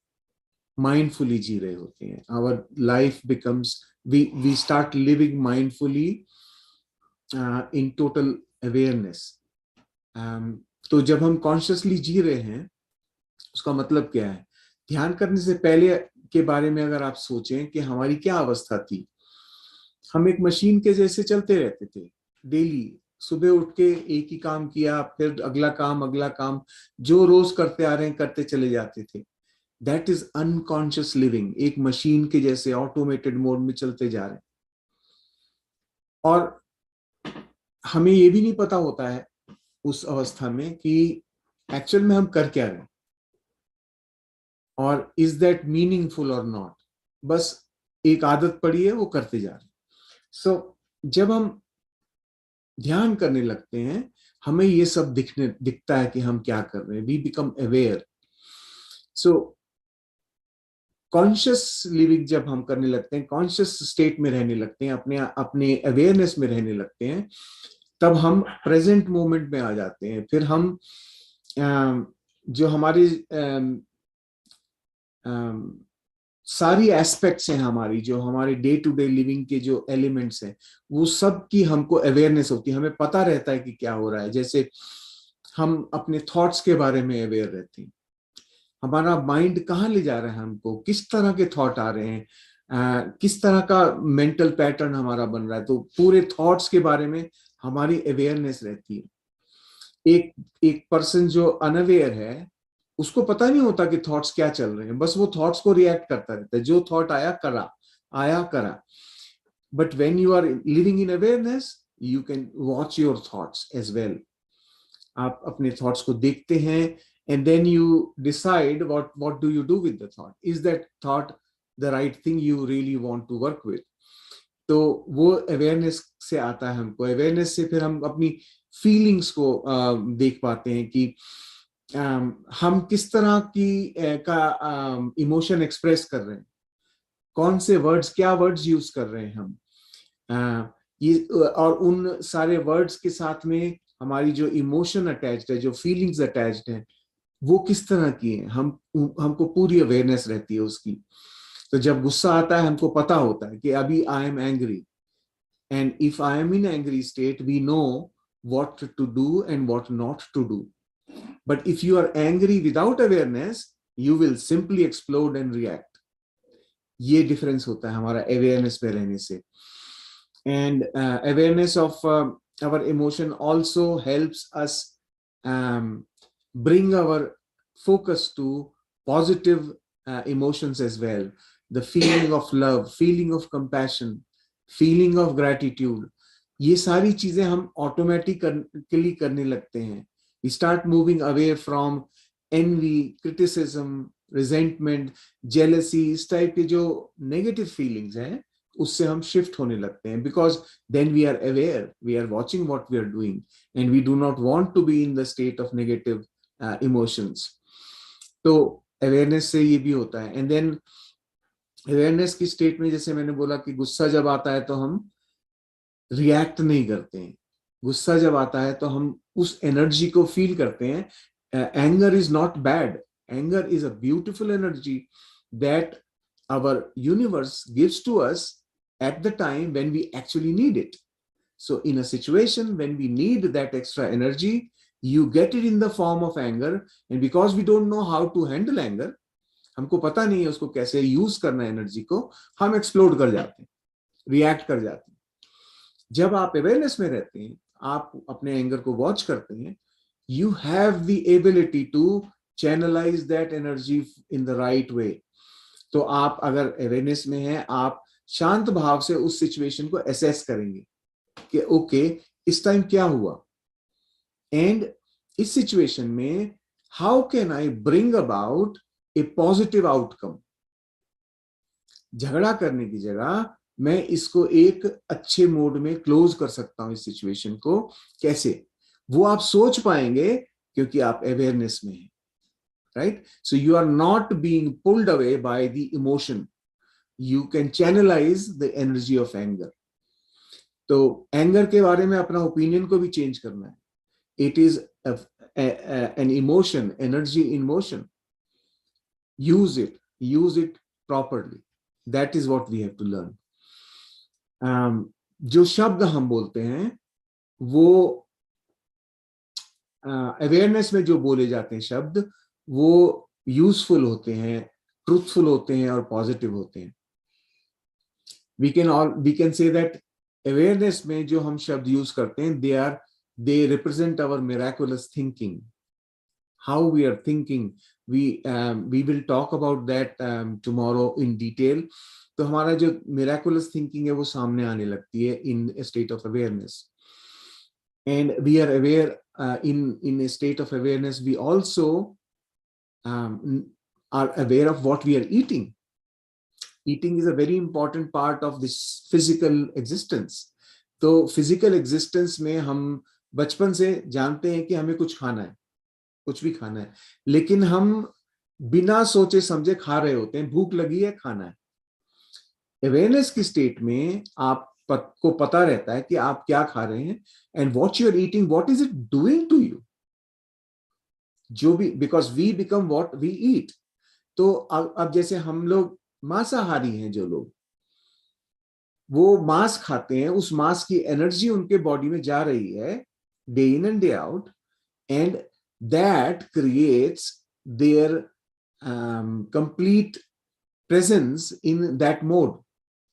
माइंडफुली जी रहे होते हैं। Our life becomes, we start living mindfully in total awareness. तो जब हम कॉन्शियसली जी रहे हैं, उसका मतलब क्या है? ध्यान करने से पहले के बारे में अगर आप सोचें कि हमारी क्या अवस्था थी। हम एक मशीन के जैसे चलते रहते थे डेली। सुबह उठ के एक ही काम किया, फिर अगला काम, जो रोज करते आ रहे हैं करते चले जाते थे। That is unconscious living. एक मशीन के जैसे ऑटोमेटेड मोड में चलते जा रहे हैं, और हमें ये भी नहीं पता होता है उस अवस्था में कि एक्चुअल में हम कर क्या रहे हैं, और इज दैट मीनिंगफुल और नॉट। बस एक आदत पड़ी है, वो करते जा रहे हैं। सो जब हम ध्यान करने लगते हैं, हमें ये सब दिखता है कि हम क्या कर रहे हैं। We become aware. So conscious living जब हम करने लगते हैं, कॉन्शियस स्टेट में रहने लगते हैं, अपने अवेयरनेस में रहने लगते हैं, तब हम प्रेजेंट मोमेंट में आ जाते हैं। फिर हम जो हमारे सारी एस्पेक्ट्स हैं हमारी, जो हमारे डे टू डे लिविंग के जो एलिमेंट्स हैं, वो सब की हमको अवेयरनेस होती है, हमें पता रहता है कि क्या हो रहा है। जैसे हम अपने थॉट्स के बारे में अवेयर रहते हैं, हमारा माइंड कहाँ ले जा रहा है, हमको किस तरह के थॉट आ रहे हैं, किस तरह का मेंटल पैटर्न हमारा बन रहा है, तो पूरे थॉट्स के बारे में हमारी अवेयरनेस रहती है। एक एक पर्सन जो अनअवेयर है, उसको पता नहीं होता कि थॉट्स क्या चल रहे हैं, बस वो थॉट्स को रिएक्ट करता रहता है, जो थॉट आया करा, आया करा। But when you are living in awareness, you can watch your thoughts as well. आप अपने थॉट्स को देखते हैं, and then you decide what do you do with the thought. Is that thought the right thing you really want to work with? तो वो अवेयरनेस से आता है हमको। अवेयरनेस से फिर हम अपनी फीलिंग्स को देख पाते हैं कि हम किस तरह की का इमोशन एक्सप्रेस कर रहे हैं, कौन से वर्ड्स, क्या वर्ड्स यूज कर रहे हैं हम, ये, और उन सारे वर्ड्स के साथ में हमारी जो इमोशन अटैच्ड है, जो फीलिंग्स अटैच्ड है, वो किस तरह की है, हमको पूरी अवेयरनेस रहती है उसकी। तो जब गुस्सा आता है, हमको पता होता है कि अभी I am angry, and if I am in angry state, we know what to do and what not to do. But if you are angry without awareness, you will simply explode and react. ये डिफरेंस होता है हमारा अवेयरनेस में रहने से। And awareness of our emotion also helps us bring our focus to positive emotions as well. The feeling of love, feeling of compassion, feeling of gratitude, ये सारी चीजें हम ऑटोमेटिकली करने लगते हैं। We start moving away from envy, criticism, resentment, jealousy, इस टाइप के जो नेगेटिव फीलिंग्स हैं, उससे हम शिफ्ट होने लगते हैं, because then we are aware, we are watching what we are doing, and we do not want to be in the state of negative emotions. तो अवेयरनेस से ये भी होता है। एंड देन अवेयरनेस की स्टेट में, जैसे मैंने बोला कि गुस्सा जब आता है तो हम रिएक्ट नहीं करते हैं। गुस्सा जब आता है तो हम उस एनर्जी को फील करते हैं। Anger is not bad, anger is a beautiful energy that our universe gives to us at the time when we actually need it. So in a situation when we need that extra energy, you get it in the form of anger, and because we don't know how to handle anger, हमको पता नहीं है उसको कैसे यूज करना है एनर्जी को, हम एक्सप्लोड कर जाते हैं, रिएक्ट कर जाते हैं। जब आप अवेयरनेस में रहते हैं, आप अपने एंगर को वॉच करते हैं, you have the ability to channelize that energy in the right way. तो आप अगर अवेयरनेस में हैं, आप शांत भाव से उस सिचुएशन को एसेस करेंगे कि ओके, इस टाइम क्या हुआ, एंड इस सिचुएशन में how can I bring about A positive outcome. झगड़ा करने की जगह मैं इसको एक अच्छे मोड में क्लोज कर सकता हूं, इस सिचुएशन को कैसे, वो आप सोच पाएंगे क्योंकि आप अवेयरनेस में हैं। Right? So you are not being pulled away by the emotion. You can channelize the energy of anger. तो एंगर के बारे में अपना ओपिनियन को भी चेंज करना है। It is an emotion, energy in motion. Use it properly. That is what we have to learn. जो शब्द हम बोलते हैं, वो अवेयरनेस में जो बोले जाते हैं शब्द, वो यूजफुल होते हैं, ट्रूथफुल होते हैं और पॉजिटिव होते हैं। We can say that awareness में जो हम शब्द यूज करते हैं, they represent our miraculous thinking, how we are thinking. We will talk about that tomorrow in detail. तो हमारा जो मिराकुलस थिंकिंग है वो सामने आने लगती है in a state of awareness, and we are aware in a state of awareness. We also are aware of what we are eating. Eating is a very important part of this physical existence. तो physical existence में हम बचपन से जानते हैं कि हमें कुछ खाना है, कुछ भी खाना है, लेकिन हम बिना सोचे समझे खा रहे होते हैं, भूख लगी है, खाना है। अवेयरनेस की स्टेट में आपको पता रहता है कि आप क्या खा रहे हैं, and what you are eating, what is it doing to you. जो भी, because we become what we eat. तो अब जैसे हम लोग मांसाहारी हैं, जो लोग वो मांस खाते हैं, उस मांस की एनर्जी उनके बॉडी में जा रही है day in and day out, and that creates their complete presence in that mode.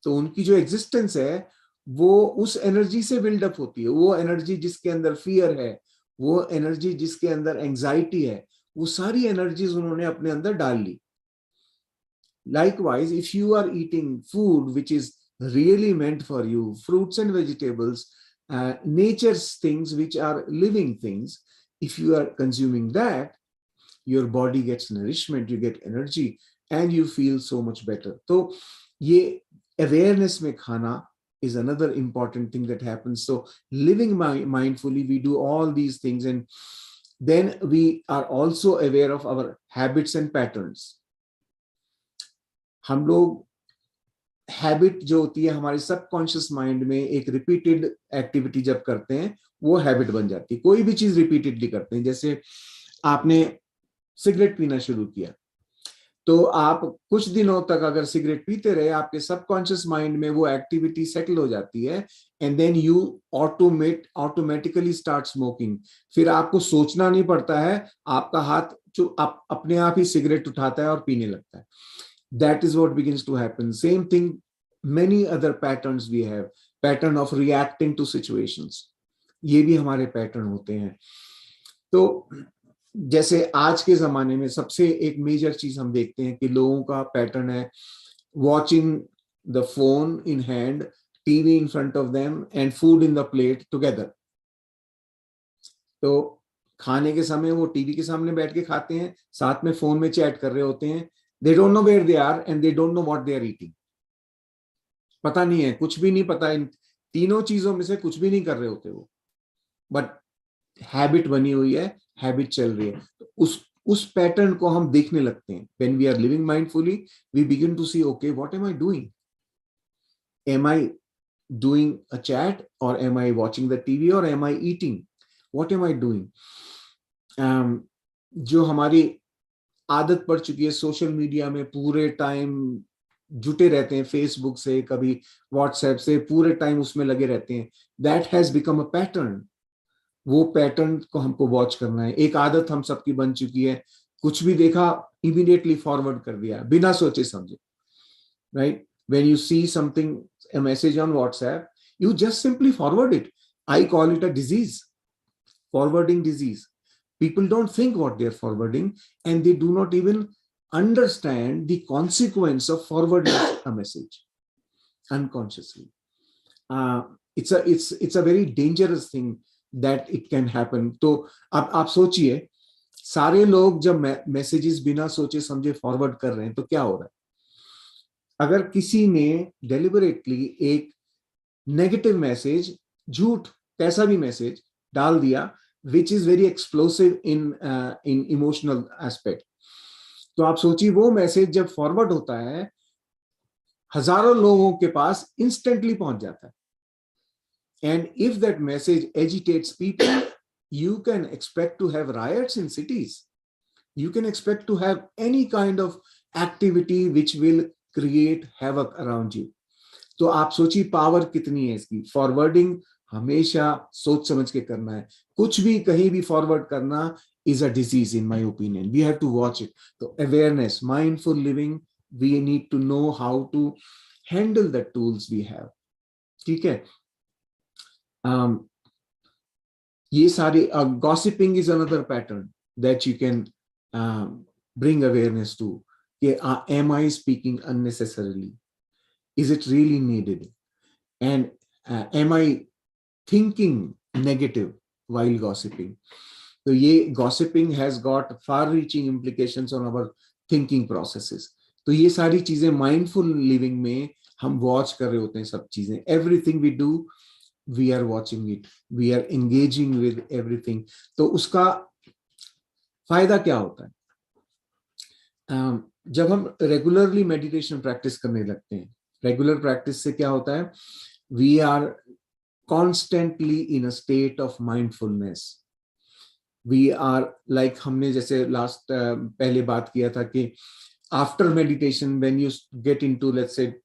तो उनकी जो एग्जिस्टेंस है वो उस एनर्जी से बिल्डअप होती है। वो एनर्जी जिसके अंदर फियर है, वो एनर्जी जिसके अंदर एंजाइटी है, वो सारी एनर्जीज उन्होंने अपने अंदर डाल ली। Likewise, if you are eating food which is really meant for you, fruits and vegetables, nature's things which are living things, if you are consuming that, your body gets nourishment, you get energy, and you feel so much better. So, ये awareness में खाना is another important thing that happens. So, living mindfully, we do all these things, and then we are also aware of our habits and patterns. हम लोग हैबिट जो होती है हमारे सबकॉन्शियस माइंड में, एक रिपीटेड एक्टिविटी जब करते हैं वो हैबिट बन जाती है। कोई भी चीज रिपीटेडली करते हैं, जैसे आपने सिगरेट पीना शुरू किया, तो आप कुछ दिनों तक अगर सिगरेट पीते रहे, आपके सबकॉन्शियस माइंड में वो एक्टिविटी सेटल हो जाती है, and then you automatically start smoking. फिर आपको सोचना नहीं पड़ता है, आपका हाथ जो अपने आप ही सिगरेट उठाता है और पीने लगता है। That is what begins to happen. Same thing, many other patterns we have. Pattern of reacting to situations. ये भी हमारे पैटर्न होते हैं। तो जैसे आज के जमाने में सबसे एक मेजर चीज हम देखते हैं कि लोगों का पैटर्न है watching the phone in hand, TV in front of them, and food in the plate together. तो खाने के समय वो टीवी के सामने बैठ के खाते हैं, साथ में फोन में चैट कर रहे होते हैं। They don't know where they are and they don't know what they are eating. पता नहीं है, कुछ भी नहीं पता, इन तीनों चीजों में से कुछ भी नहीं कर रहे होते वो, बट हैबिट बनी हुई है, हैबिट चल रही है। तो उस पैटर्न को हम देखने लगते हैं। When we are living mindfully, we begin to see, okay, what am I doing? Am I doing a chat, or am I watching the TV, or am I eating? What am I doing? जो हमारी आदत पड़ चुकी है सोशल मीडिया में पूरे टाइम जुटे रहते हैं, फेसबुक से कभी व्हाट्सएप से, पूरे टाइम उसमें लगे रहते हैं, that has become a pattern. वो पैटर्न को हमको वॉच करना है। एक आदत हम सबकी बन चुकी है, कुछ भी देखा इमीडिएटली फॉरवर्ड कर दिया बिना सोचे समझे, right? When you see something, a message on WhatsApp, you just simply forward it. I call it a disease, forwarding disease. People don't think what they're forwarding, and they do not even understand the consequence of forwarding a message unconsciously. It's a very dangerous thing that it can happen. तो अब आप सोचिए, सारे लोग जब मैसेजेस बिना सोचे समझे फॉरवर्ड कर रहे हैं तो क्या हो रहा है? अगर किसी ने डेलिबरेटली एक नेगेटिव मैसेज, झूठ कैसा भी मैसेज डाल दिया, which is very explosive in emotional aspect, तो आप सोचिए वो मैसेज जब फॉरवर्ड होता है हजारों लोगों के पास इंस्टेंटली पहुंच जाता है, and if that message agitates people, you can expect to have riots in cities. You can expect to have any kind of activity which will create havoc around you. तो आप सोचिए पावर कितनी है इसकी। फॉरवर्डिंग हमेशा सोच समझ के करना है। कुछ भी कहीं भी फॉरवर्ड करना is a disease in my opinion. We have to watch it. So awareness, mindful living, we need to know how to handle the tools we have. ठीक है? ये सारे gossiping is another pattern that you can bring awareness to. Am I speaking unnecessarily? Is it really needed? And am I thinking negative while gossiping? So ये gossiping has got far-reaching implications on our thinking processes. तो ये सारी चीजें mindful living में हम watch कर रहे होते हैं सब चीजें. Everything we do, we are watching it. We are engaging with everything. तो उसका फायदा क्या होता है? जब हम रेगुलरली मेडिटेशन प्रैक्टिस करने लगते हैं, रेगुलर प्रैक्टिस से क्या होता है? We are constantly in a state of mindfulness. We are like, हमने जैसे लास्ट पहले बात किया था कि after meditation, when you get into, let's say,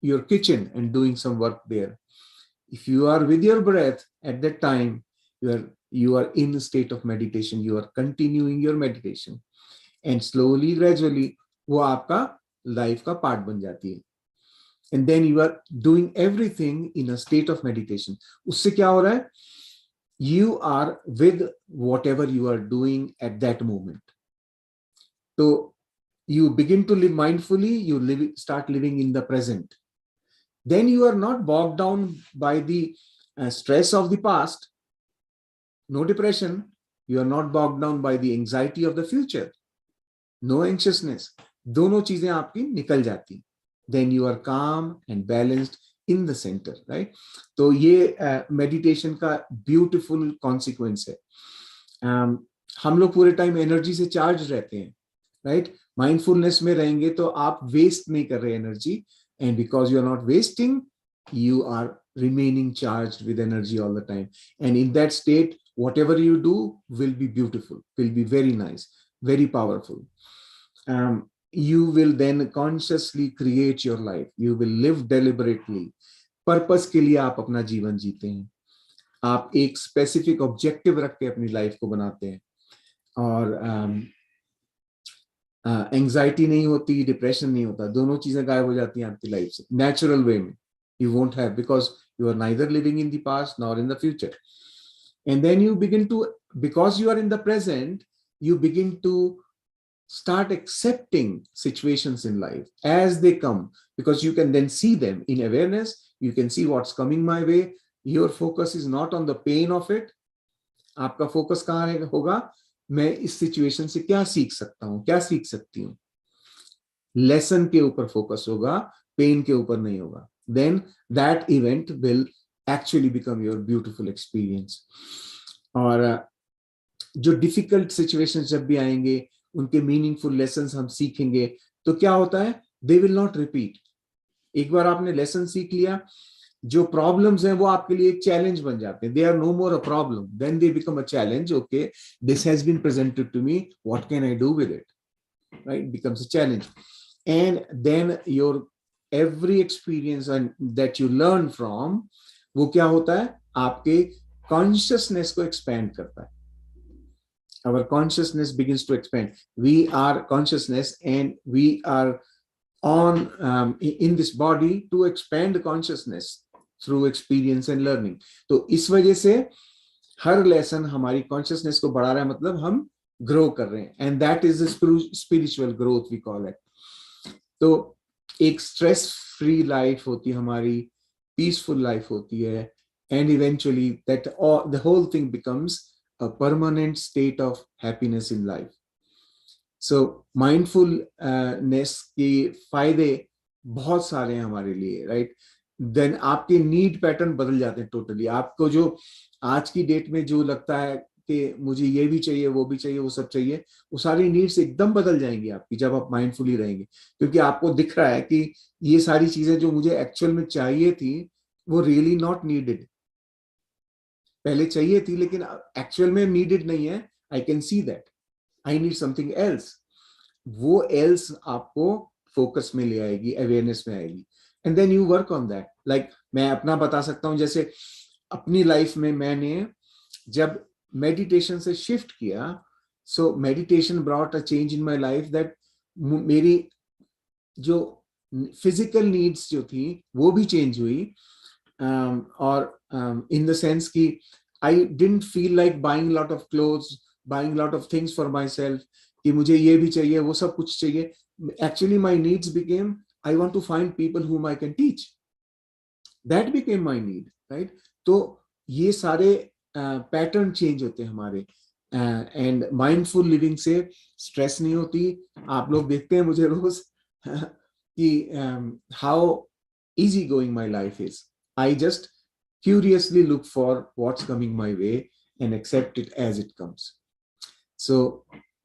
your kitchen and doing some work there, if you are with your breath at that time, you are in a state of meditation, you are continuing your meditation, and slowly gradually वो आपका लाइफ का पार्ट बन जाती है, and then you are doing everything in a state of meditation. उससे क्या हो रहा है, you are with whatever you are doing at that moment. So you begin to live mindfully, start living in the present. Then you are not bogged down by the stress of the past, no depression. You are not bogged down by the anxiety of the future, no anxiousness. दोनों चीजें आपकी निकल जाती. Then you are calm and balanced in the center, right? तो ये मेडिटेशन का ब्यूटीफुल कॉन्सिक्वेंस है. हम लोग पूरे टाइम एनर्जी से चार्ज रहते हैं, राइट? माइंडफुलनेस में रहेंगे तो आप वेस्ट नहीं कर रहे energy, and because you are not wasting, you are remaining charged with energy all the time, and in that state whatever you do will be beautiful, will be very nice, very powerful. You will then consciously create your life, you will live deliberately. Purpose के लिए आप अपना जीवन जीते हैं, आप एक स्पेसिफिक ऑब्जेक्टिव रख के अपनी लाइफ को बनाते हैं, और एंजाइटी नहीं होती, डिप्रेशन नहीं होता, दोनों चीजें गायब हो जाती हैं आपकी लाइफ से नेचुरल वे में. You won't have, because you are neither living in the past nor in the future. And then you begin to, because you are in the present, you begin to start accepting situations in life as they come, because you can then see them in awareness. You can see what's coming my way. Your focus is not on the pain of it. आपका फोकस कहाँ होगा, मैं इस सिचुएशन से क्या सीख सकता हूँ, क्या सीख सकती हूँ. लेसन के ऊपर फोकस होगा, पेन के ऊपर नहीं होगा. Then that event will actually become your beautiful experience. और जो डिफिकल्ट सिचुएशंस जब भी आएंगे, उनके मीनिंगफुल लेसन्स हम सीखेंगे, तो क्या होता है, दे विल नॉट रिपीट. एक बार आपने लेसन सीख लिया, जो प्रॉब्लम्स हैं वो आपके लिए एक चैलेंज बन जाते हैं. They are no more a problem, then they become a challenge. Okay, this has been presented to me, what can I do with it, right? Becomes a challenge. And then your every experience and that you learn from, वो क्या होता है, आपके consciousness को expand करता है. Our consciousness begins to expand. We are consciousness, and we are on in this body to expand consciousness through experience and learning. तो इस वजह से हर लेसन हमारी consciousness को बढ़ा रहा है, मतलब हम grow कर रहे हैं, and that is the spiritual growth we call it. तो एक स्ट्रेस फ्री लाइफ होती है हमारी, पीसफुल लाइफ होती है, and eventually that the whole thing becomes a permanent state of happiness in life. So mindfulness के फायदे बहुत सारे हैं हमारे लिए, राइट? देन आपके नीड पैटर्न बदल जाते हैं टोटली. आपको जो आज की डेट में जो लगता है कि मुझे ये भी चाहिए, वो भी चाहिए, वो सब चाहिए, वो सारी नीड्स एकदम बदल जाएंगी आपकी जब आप माइंडफुली रहेंगे, क्योंकि आपको दिख रहा है कि ये सारी चीजें जो मुझे एक्चुअल में चाहिए थी वो रियली नॉट नीडेड. पहले चाहिए थी लेकिन एक्चुअल में नीडेड नहीं है. I can see that I need something else. वो एल्स आपको फोकस में ले आएगी, अवेयरनेस में आएगी, and then you work on that. Like मैं अपना बता सकता हूँ, जैसे अपनी लाइफ में मैंने जब मेडिटेशन से शिफ्ट किया, so meditation brought a change in my life, that मेरी जो फिजिकल नीड्स जो थी वो भी चेंज हुई, और इन द सेंस कि I didn't feel like buying lot of clothes, buying lot of things for myself, कि मुझे ये भी चाहिए, वो सब कुछ चाहिए. Actually my needs became, I want to find people whom I can teach. That became my need, right? तो ये सारे पैटर्न चेंज होते हैं हमारे, एंड माइंडफुल लिविंग से स्ट्रेस नहीं होती. आप लोग देखते हैं मुझे रोज कि how easy going my life is. I just curiously look for what's coming my way and accept it as it comes. So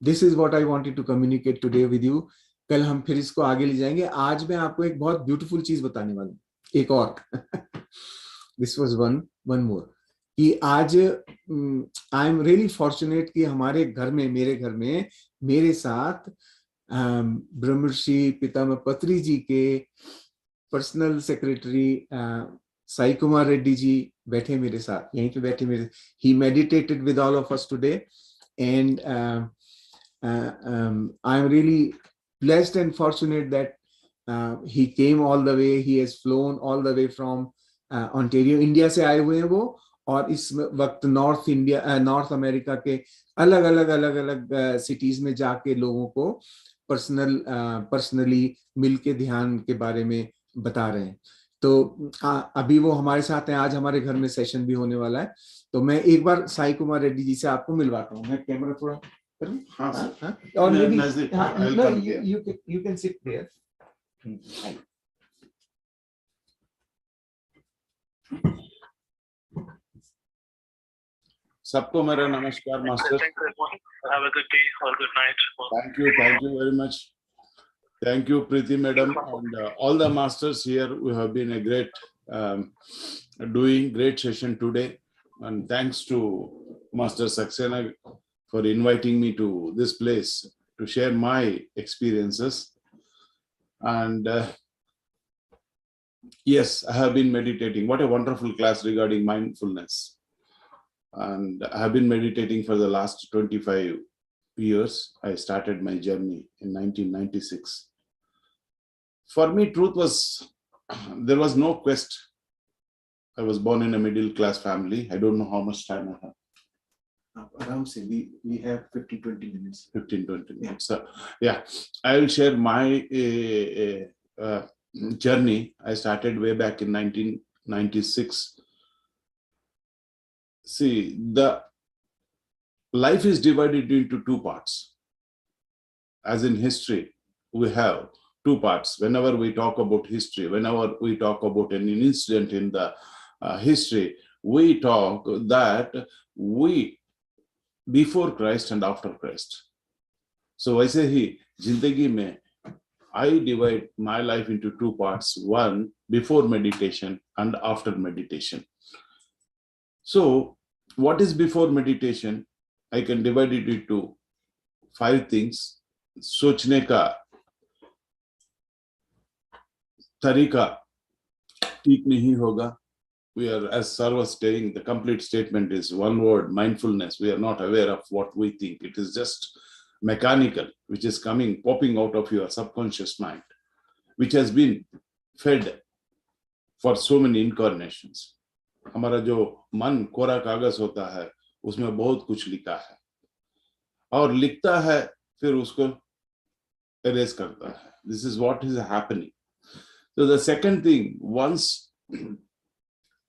this is what I wanted to communicate today with you. कल हम फिर इसको आगे ले जाएंगे. आज मैं आपको एक बहुत ब्यूटीफुल चीज बताने वाला हूँ, एक और. This was one more. कि आज आई एम रियली फॉर्चुनेट कि हमारे घर में, मेरे घर में मेरे साथ ब्रह्मर्षि पितामह पत्री जी के पर्सनल सेक्रेटरी साई कुमार रेड्डी जी बैठे मेरे साथ, यहीं पे बैठे मेरे. He meditated with all of us today and I am really blessed and fortunate that he came all the way. He has flown all the way from Ontario, India से आए हुए हैं वो, और इस वक्त नॉर्थ अमेरिका के अलग अलग सिटीज में जाके लोगों को पर्सनली मिलके ध्यान के बारे में बता रहे हैं. तो अभी वो हमारे साथ हैं. आज हमारे घर में सेशन भी होने वाला है. तो मैं एक बार साई कुमार रेड्डी जी से आपको मिलवाता हूँ. मैं कैमरा थोड़ा हाँ हाँ, और may be you can sit there. सबको मेरा नमस्कार master. Have a good day or good night. Thank you very much. Thank you, Preeti madam, and all the masters here. We have been a great doing great session today, and thanks to Master Saxena for inviting me to this place to share my experiences. And yes, I have been meditating. What a wonderful class regarding mindfulness. And I have been meditating for the last 25 years. I started my journey in 1996. For me, truth was, there was no quest. I was born in a middle class family. I don't know how much time I have. Around say we have 15-20 minutes. 15-20 minutes. So, yeah, I will share my journey. I started way back in 1996. See, the life is divided into two parts. As in history, we have two parts. Whenever we talk about history, whenever we talk about an incident in the history, we talk that we before Christ and after Christ. So I say he Jindagi mein I divide my life into two parts. One before meditation and after meditation. So what is before meditation? I can divide it into 5 things. सोचने का तरीका ठीक नहीं होगा. We are, as Sir was saying, the complete statement is one word, mindfulness. We are not aware of what we think. It is just mechanical, which is popping out of your subconscious mind, which has been fed for so many incarnations. हमारा जो मन कोरा कागज होता है, उसमें बहुत कुछ लिखा है, और लिखता है फिर उसको erase करता है. This is what is happening. So the second thing, once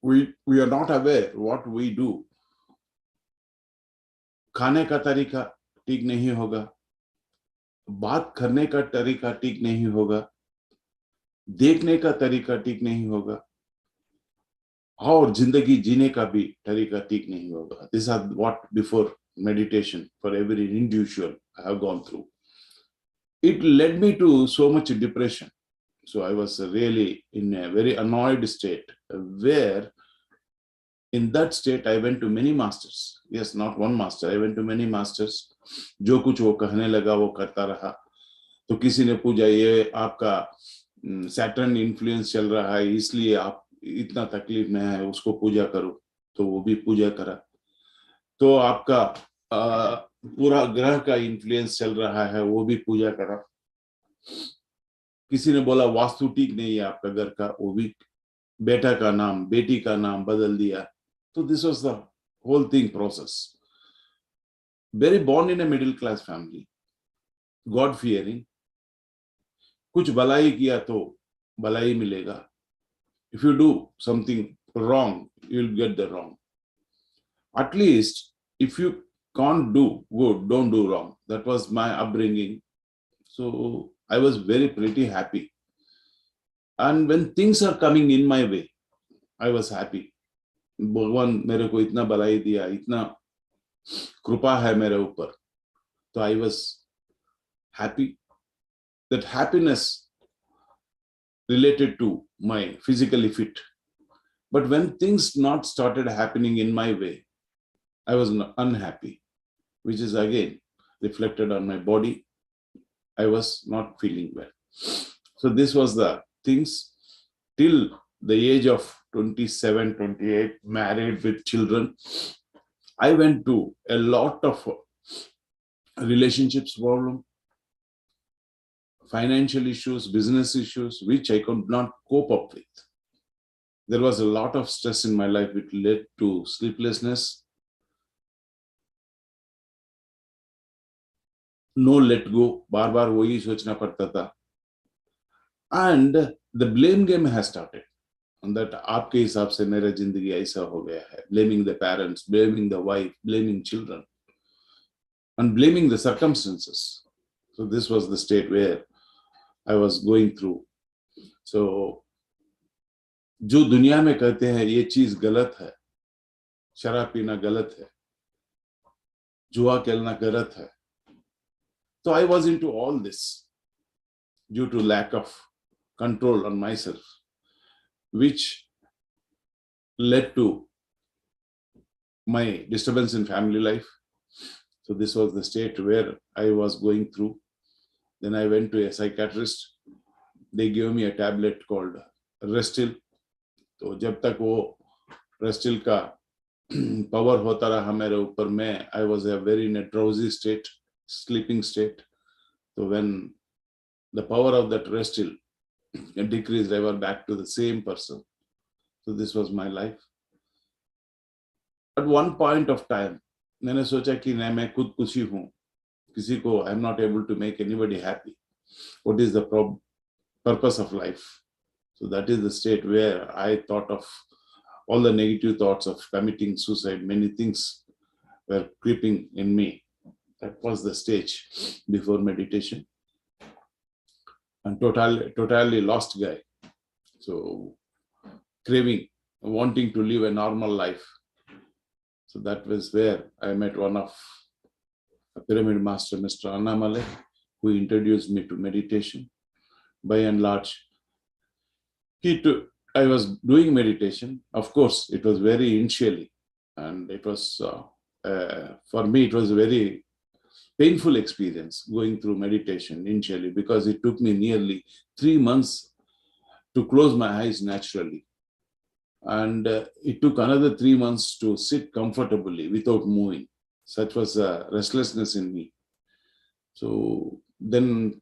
we are not aware what we do, खाने का तरीका ठीक नहीं होगा, बात करने का तरीका ठीक नहीं होगा, देखने का तरीका ठीक नहीं होगा, और जिंदगी जीने का भी तरीका ठीक नहीं होगा. These are what before meditation for every individual I have gone through. It led me to so much depression. So I was really in a very annoyed state, where in that state I went to many masters. Yes, not one master, I went to many masters. जो कुछ वो कहने लगा वो करता रहा. तो किसी ने पूछा ये आपका सैटर्न इन्फ्लुएंस चल रहा है इसलिए आप इतना तकलीफ में है, उसको पूजा करो. तो वो भी पूजा करा. तो आपका पूरा ग्रह का इन्फ्लुएंस चल रहा है, वो भी पूजा करा. किसी ने बोला वास्तु ठीक नहीं है आपका घर का, वो भी बेटा का नाम बेटी का नाम बदल दिया. तो this was the whole thing process. Very born in a middle class family, God fearing. कुछ भलाई किया तो भलाई मिलेगा. If you do something wrong, you'll get the wrong. At least if you can't do good, don't do wrong. That was my upbringing. So I was very pretty happy. And when things are coming in my way, I was happy. भगवान मेरे को इतना भलाई दिया, इतना कृपा है मेरे ऊपर. So I was happy. That happiness related to my physically fit. But when things not started happening in my way, I was unhappy, which is again reflected on my body. I was not feeling well. So this was the things till the age of 27, 28, married with children. I went to a lot of relationships problem, financial issues, business issues, which I could not cope up with. There was a lot of stress in my life, which led to sleeplessness, no let go, बार बार वही सोचना पड़ता था. And the blame game has started. And that आपके हिसाब से मेरा जिंदगी ऐसा हो गया है. Blaming the parents, blaming the wife, blaming children, and blaming the circumstances. So this was the state where I was going through. So जो दुनिया में कहते हैं ये चीज गलत है, शराब पीना गलत है, जुआ खेलना गलत है. So I was into all this due to lack of control on myself, which led to my disturbance in family life. So this was the state where I was going through. Then I went to a psychiatrist. They gave me a tablet called Restil. तो जब तक वो Restil का power होता रहा मेरे ऊपर में, I was a very in a drowsy state, sleeping state. So when the power of that Restil decreased, I was back to the same person. So this was my life. At one point of time, मैंने सोचा कि नहीं, मैं खुद खुशी हूँ, किसी को I am not able to make anybody happy. What is the purpose of life? So that is the state where I thought of all the negative thoughts of committing suicide. Many things were creeping in me. That was the stage before meditation. And totally lost guy. So craving, wanting to live a normal life. So that was where I met one of a pyramid master, Mr. Annamale, who introduced me to meditation. By and large, I was doing meditation. Of course, it was very initially, and it was for me it was a very painful experience going through meditation initially, because it took me nearly 3 months to close my eyes naturally, and it took another 3 months to sit comfortably without moving. Such was restlessness in me. So then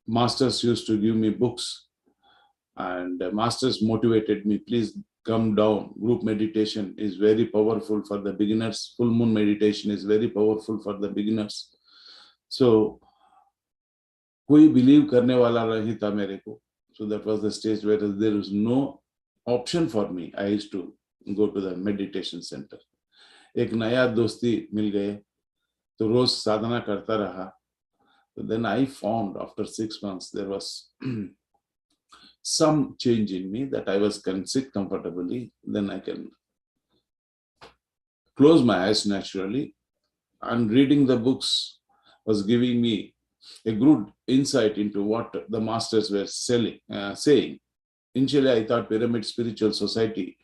masters used to give me books, and masters motivated me, please come down. Group meditation is very powerful for the beginners. Full moon meditation is very powerful for the beginners. So कोई believe करने वाला नहीं था मेरे को. So that was the stage where there was no option for me. I used to go to the meditation center. एक नया दोस्ती मिल गए, तो रोज साधना करता रहा. So then I found after 6 months there was some change in me, that I can sit comfortably, then I can close my eyes naturally, and reading the books was giving me a good insight into what the masters were saying. Initially, I thought Pyramid Spiritual Society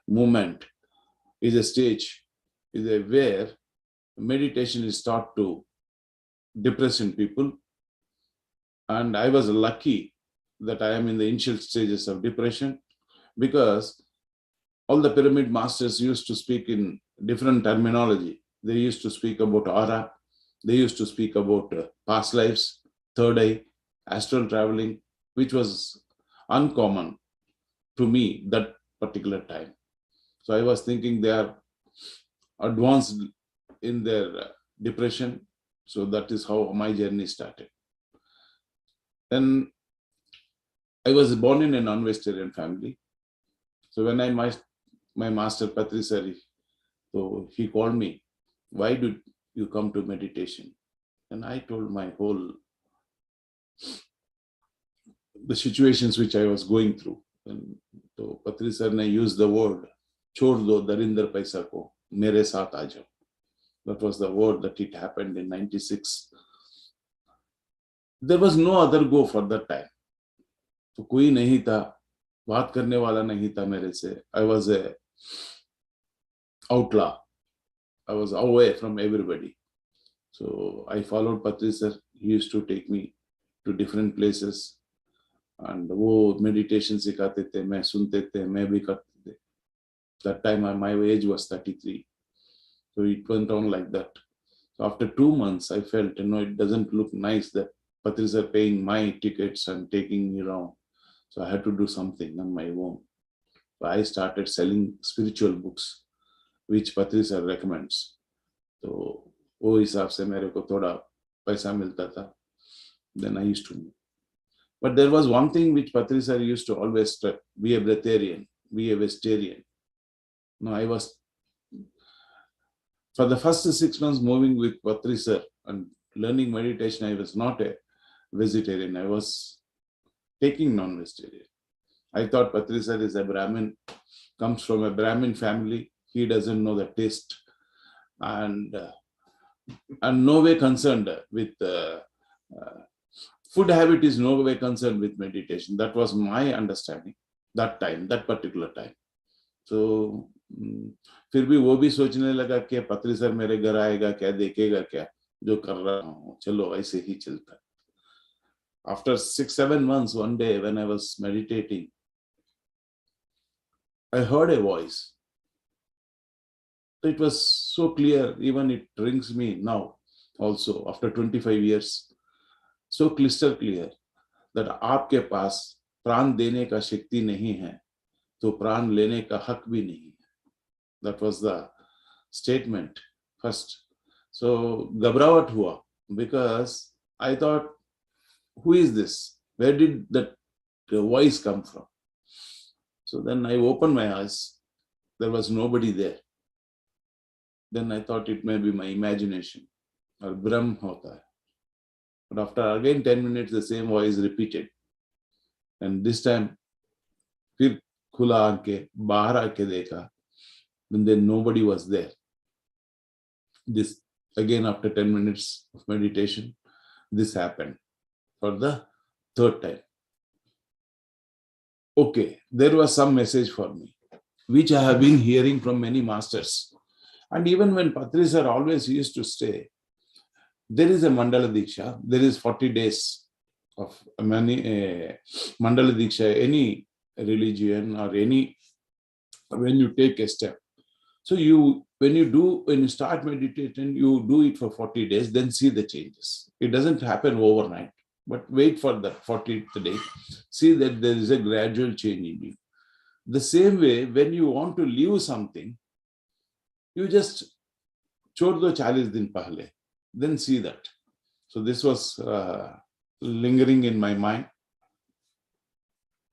movement is a stage, where meditation is taught to depression people, and I was lucky that I am in the initial stages of depression, because all the pyramid masters used to speak in different terminology. They used to speak about aura, they used to speak about past lives, third eye, astral traveling, which was uncommon to me that particular time. So I was thinking they are advanced in their depression. So that is how my journey started. Then I was born in a non-vegetarian family. So when my master Patrisari, so he called me, why did you come to meditation? And I told my the situations which I was going through. And so Patrisari used the word, छोड़ दो दरिंदर पैसा को, मेरे साथ आ जाओ. That was the word that it happened in 96. There was no other go for that time. तो कोई नहीं था, बात करने वाला नहीं था मेरे से. I was a outlaw. I was away from everybody. So I followed Patri sir. He used to take me to different places. And वो meditation सिखाते थे, मैं सुनते थे, मैं भी करते थे. That time my age was 33. So it went on like that. So after 2 months, I felt, it doesn't look nice that Patris are paying my tickets and taking me around. So I had to do something on my own. So I started selling spiritual books, which Patris recommends. So वो हिसाब से मेरे को थोड़ा पैसा मिलता था. Then I used to move. But there was one thing which Patris used to always stress: be a breatharian, be a vegetarian. No, I was, for the first 6 months moving with Patri sir and learning meditation, I was not a vegetarian. I was taking non-vegetarian. I thought Patri sir is a Brahmin, comes from a Brahmin family. He doesn't know the taste, and no way concerned with food habit is no way concerned with meditation. That was my understanding that time, that particular time. So फिर भी वो भी सोचने लगा कि पत्री सर मेरे घर आएगा क्या, देखेगा क्या, जो कर रहा हूँ, चलो ऐसे ही चलता. After 6-7 months, one day when I was meditating, I heard a voice. It was so clear, even it rings me now also after 25 years. So crystal clear that आपके पास प्राण देने का शक्ति नहीं है, तो प्राण लेने का हक भी नहीं है. That was the statement first. So घबराहट हुआ, because I thought, who is this? Where did that voice come from? So then I opened my eyes. There was nobody there. Then I thought it may be my imagination or Brahm hota hai. But after again 10 minutes, the same voice repeated. And this time, फिर खुला आके बाहर आके देखा. And then nobody was there. This again, after 10 minutes of meditation, this happened for the third time. Okay, there was some message for me, which I have been hearing from many masters. And even when Patri sir always used to say, there is a Mandala Diksha, there is 40 days of many Mandala Diksha, any religion or any, when you take a step. So when you start meditating, you do it for 40 days, then see the changes. It doesn't happen overnight, but wait for the 40th day, see that there is a gradual change in you. The same way, when you want to leave something, you just chhod do 40 din pahle, then see that. So this was lingering in my mind.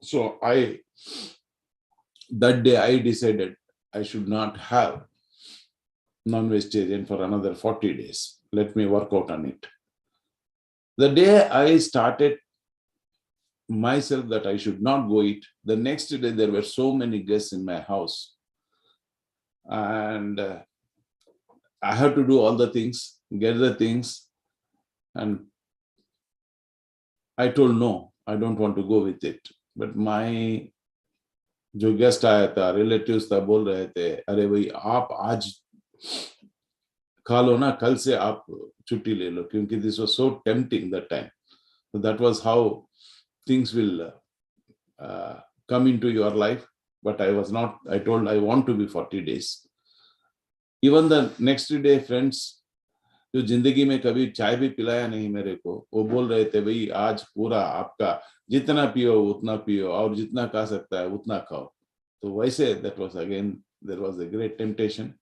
So that day I decided I should not have non-vegetarian for another 40 days. Let me work out on it. The day I started myself that I should not go eat, the next day there were so many guests in my house. And I had to do all the things, get the things. And I told no, I don't want to go with it. But my जो गेस्ट आया था, रिलेटिव्स था, बोल रहे थे, अरे भाई आप आज खा लो ना, कल से आप छुट्टी ले लो, क्योंकि this was so tempting that time. So that was how things will come into your life. But I was not, I told I want to be 40 days. Even the next day, friends, जो जिंदगी में कभी चाय भी पिलाया नहीं मेरे को, वो बोल रहे थे, भाई आज पूरा आपका जितना पियो उतना पियो, और जितना खा सकता है उतना खाओ. तो वैसे that was again, there was a great temptation,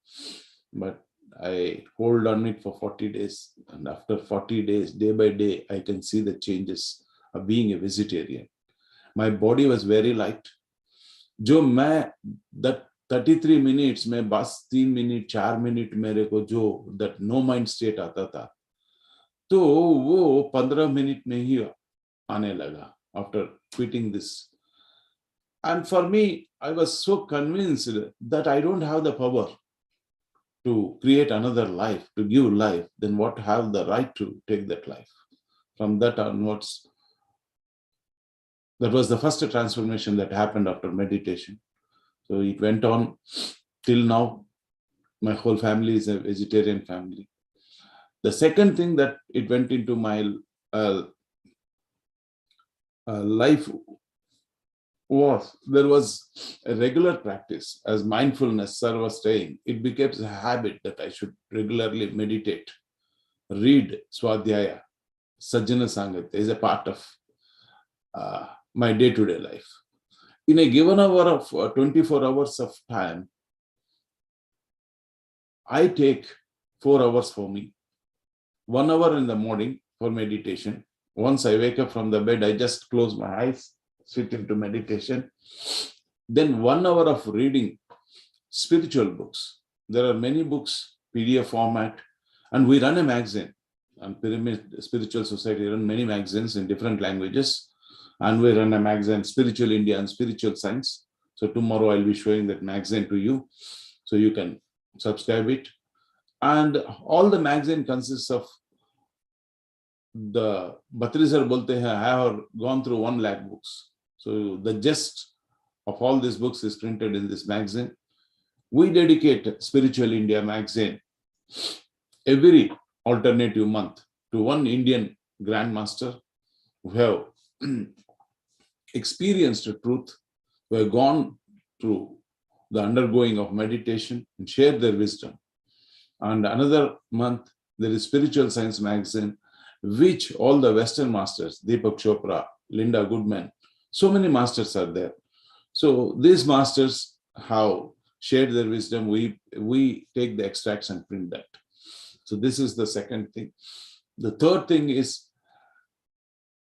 but I hold on it for 40 days. And after 40 days, day by day, I can see the changes of being a vegetarian. My body was very light. जो मैं that 33 minutes में बस 3 मिनट 4 मिनट मेरे को जो that no mind state आता था, तो वो 15 मिनट में ही आने लगा after quitting this. And for me, I was so convinced that I don't have the power to create another life, to give life, then what have the right to take that life? From that onwards, that was the first transformation that happened after meditation. So it went on till now. My whole family is a vegetarian family. The second thing that it went into my life there was a regular practice. As mindfulness, sir was saying, it became a habit that I should regularly meditate, read Swadhyaya, Sajjana Sangatya is a part of my day-to-day life. In a given hour of 24 hours of time, I take 4 hours for me, 1 hour in the morning for meditation. Once I wake up from the bed, I just close my eyes, sit into meditation. Then 1 hour of reading spiritual books. There are many books, PDF format, and we run a magazine. And Pyramid Spiritual Society run many magazines in different languages. And we run a magazine, Spiritual India and Spiritual Science. So tomorrow I'll be showing that magazine to you, so you can subscribe it. And all the magazine consists of the Batrizar bolte hai, I have gone through 1 lakh books. So the gist of all these books is printed in this magazine. We dedicate Spiritual India magazine every alternative month to one Indian grandmaster who have experienced the truth, who have gone through the undergoing of meditation and share their wisdom. And another month, there is Spiritual Science magazine, which all the Western masters, Deepak Chopra, Linda Goodman, so many masters are there. So these masters have shared their wisdom. We take the extracts and print that. So this is the second thing. The third thing is,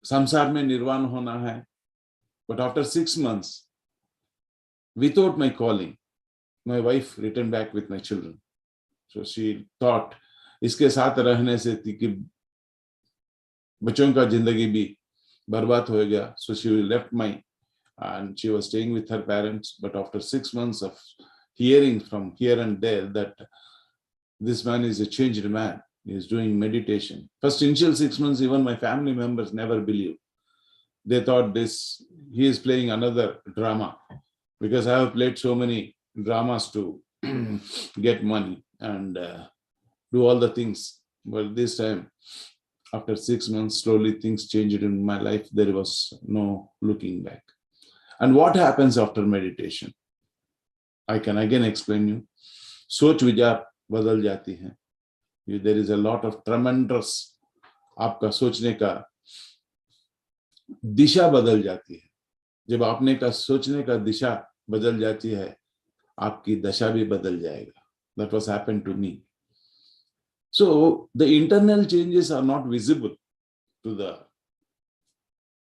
samsar mein nirvan hona hai. But after 6 months, without my calling, my wife returned back with my children. So she thought, इसके साथ रहने से कि बच्चों का जिंदगी भी बर्बाद हो गया. So she left and she was staying with her parents. But after 6 months of hearing from here and there that this man is a changed man, he is doing meditation. First initial 6 months, even my family members never believed. They thought he is playing another drama, because I have played so many dramas to get money and do all the things. But this time, after 6 months, slowly things changed in my life. There was no looking back. And what happens after meditation? I can again explain you. सोच विचार बदल जाती हैं. There is a lot of tremendous, आपका सोचने का दिशा बदल जाती है. जब आपने का सोचने का दिशा बदल जाती है, आपकी दशा भी बदल जाएगा. That was happened to me. So the internal changes are not visible to the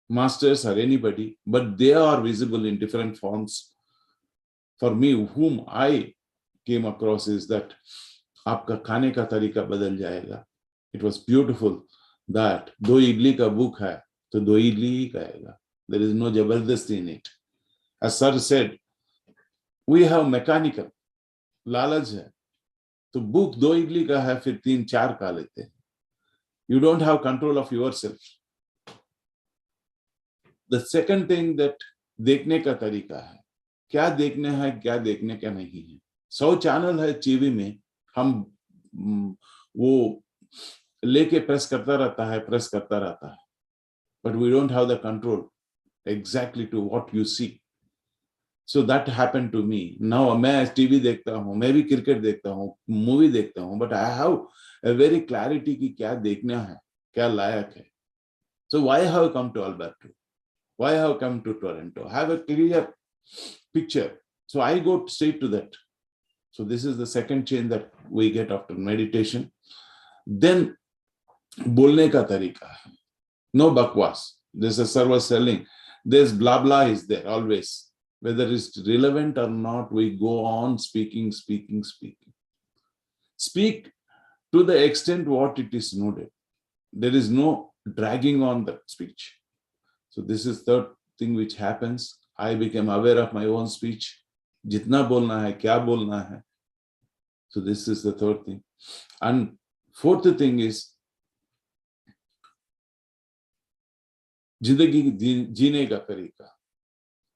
masters or anybody, but they are visible in different forms. For me, whom I came across, is that आपका खाने का तरीका बदल जाएगा. It was beautiful that 2 idli का बुक है तो 2 इडली ही खाएगा. There is no जबरदस्ती in it. As sir said, we have mechanical लालच है तो बुक 2 इडली का है फिर 3-4 खा लेते हैं. You don't have control of yourself. The second thing that देखने का तरीका है, क्या देखने है क्या देखने का नहीं है. 100 चैनल है टीवी में, हम वो लेके प्रेस करता रहता है, but we don't have the control exactly to what you see. So that happened to me. Now मैं टीवी देखता हूँ, मैं भी क्रिकेट देखता हूँ, मूवी देखता हूँ, but I have a very clarity कि क्या देखना है, क्या लायक है. So why have I come to Alberta? Why have I come to Toronto? I have a clear picture. So I go straight to that. So this is the second change that we get after meditation. Then बोलने का तरीका है. No bakwas. There's a server selling. There's blah blah is there always. Whether it's relevant or not, we go on speaking. Speak to the extent what it is needed. There is no dragging on the speech. So this is third thing which happens. I became aware of my own speech. Jitna bolna hai, kya bolna hai. So this is the third thing. And fourth thing is, जिंदगी जीने का तरीका.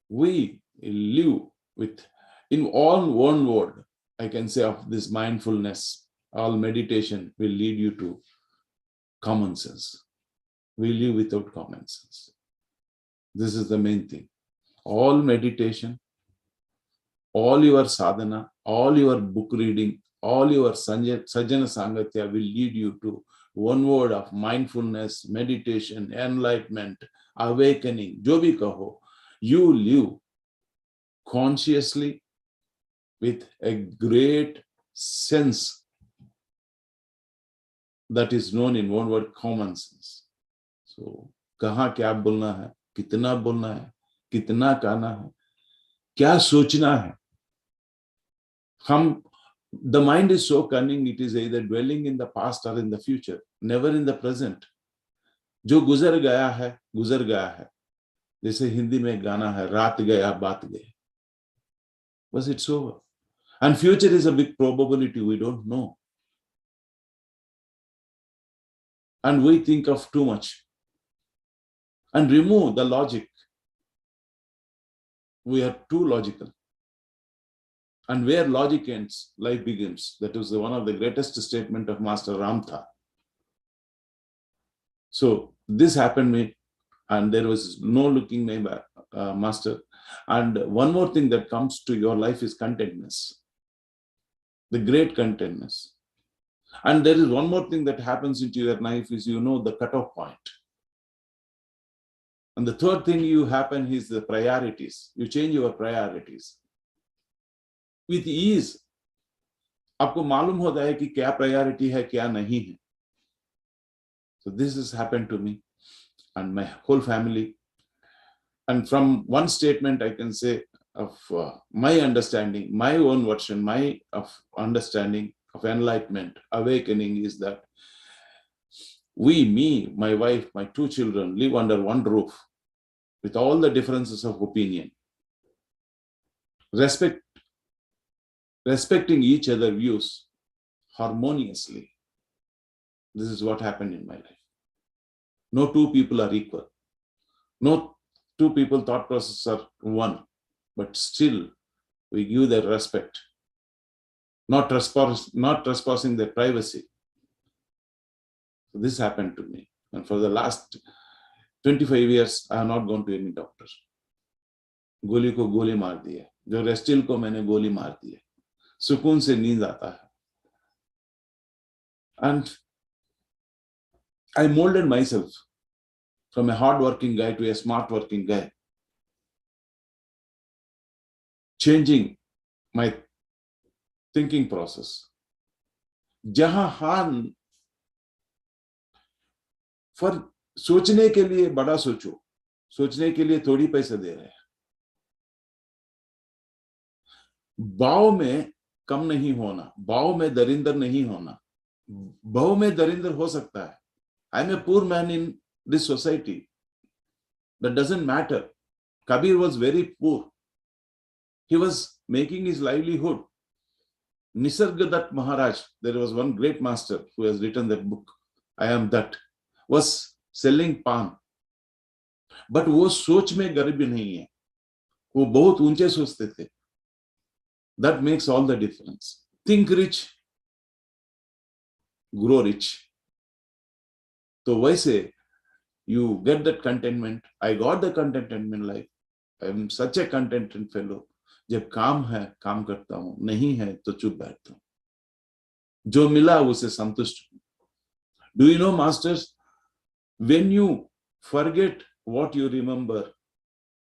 We live with, in all one word, I can say of this mindfulness, all meditation will lead you to common sense. We live without common sense. This is the main thing. All meditation, all your sadhana, all your book reading, all your sajjana sangatya will lead you to one word of mindfulness, meditation, enlightenment, awakening, jo bhi kaho. You live consciously with a great sense that is known in one word, common sense. So, कहाँ क्या बोलना है, कितना बोलना है, कितना कहना है, क्या सोचना है. The mind is so cunning, it is either dwelling in the past or in the future, never in the present. जो गुजर गया है, गुजर गया है. जैसे हिंदी में गाना है, रात गया बात गए. बस it's over. And future is a big probability, we don't know. And we think of too much. And remove the logic. We are too logical. And where logic ends, life begins. That was one of the greatest statement of Master Ramtha. So this happened to me, and there was no looking back, Master. And one more thing that comes to your life is contentness. The great contentness. And there is one more thing that happens into your life is, the cutoff point. And the third thing you happen is the priorities. You change your priorities. With ease, आपको मालूम होता है कि क्या priority है, क्या नहीं है. So this has happened to me and my whole family. And from one statement I can say of my understanding, my own version, my understanding of enlightenment, awakening is that we, me, my wife, my 2 children live under one roof with all the differences of opinion. Respecting each other's views harmoniously. This is what happened in my life. No 2 people are equal. No 2 people thought processes are one, but still we give their respect, not trespassing their privacy. So this happened to me. And for the last 25 years, I have not gone to any doctor. गोली को गोली मार दी है, जो रेस्टिल को मैंने गोली मार दी है, सुकून से नींद आता है. And I molded myself from a hard-working guy to a smart-working guy, changing my thinking process. जहां हान फर सोचने के लिए बड़ा सोचो, सोचने के लिए थोड़ी पैसे दे रहे हैं. भाव में कम नहीं होना, भाव में दरिंदर नहीं होना. भाव में दरिंदर हो सकता है. I am a poor man in this society. That doesn't matter. Kabir was very poor. He was making his livelihood. Nisargadatta Maharaj, there was one great master who has written that book, I Am That, was selling pan. But वो सोच में गरीबी नहीं है, वो बहुत ऊंचे सोचते थे. That makes all the difference. Think rich, grow rich. So वैसे you get that contentment. I got the contentment in life. I am such a contented fellow. जब काम है काम करता हूँ, नहीं है तो चुप बैठता हूँ. जो मिला उसे संतुष्ट हूँ. Do you know, masters, when you forget what you remember,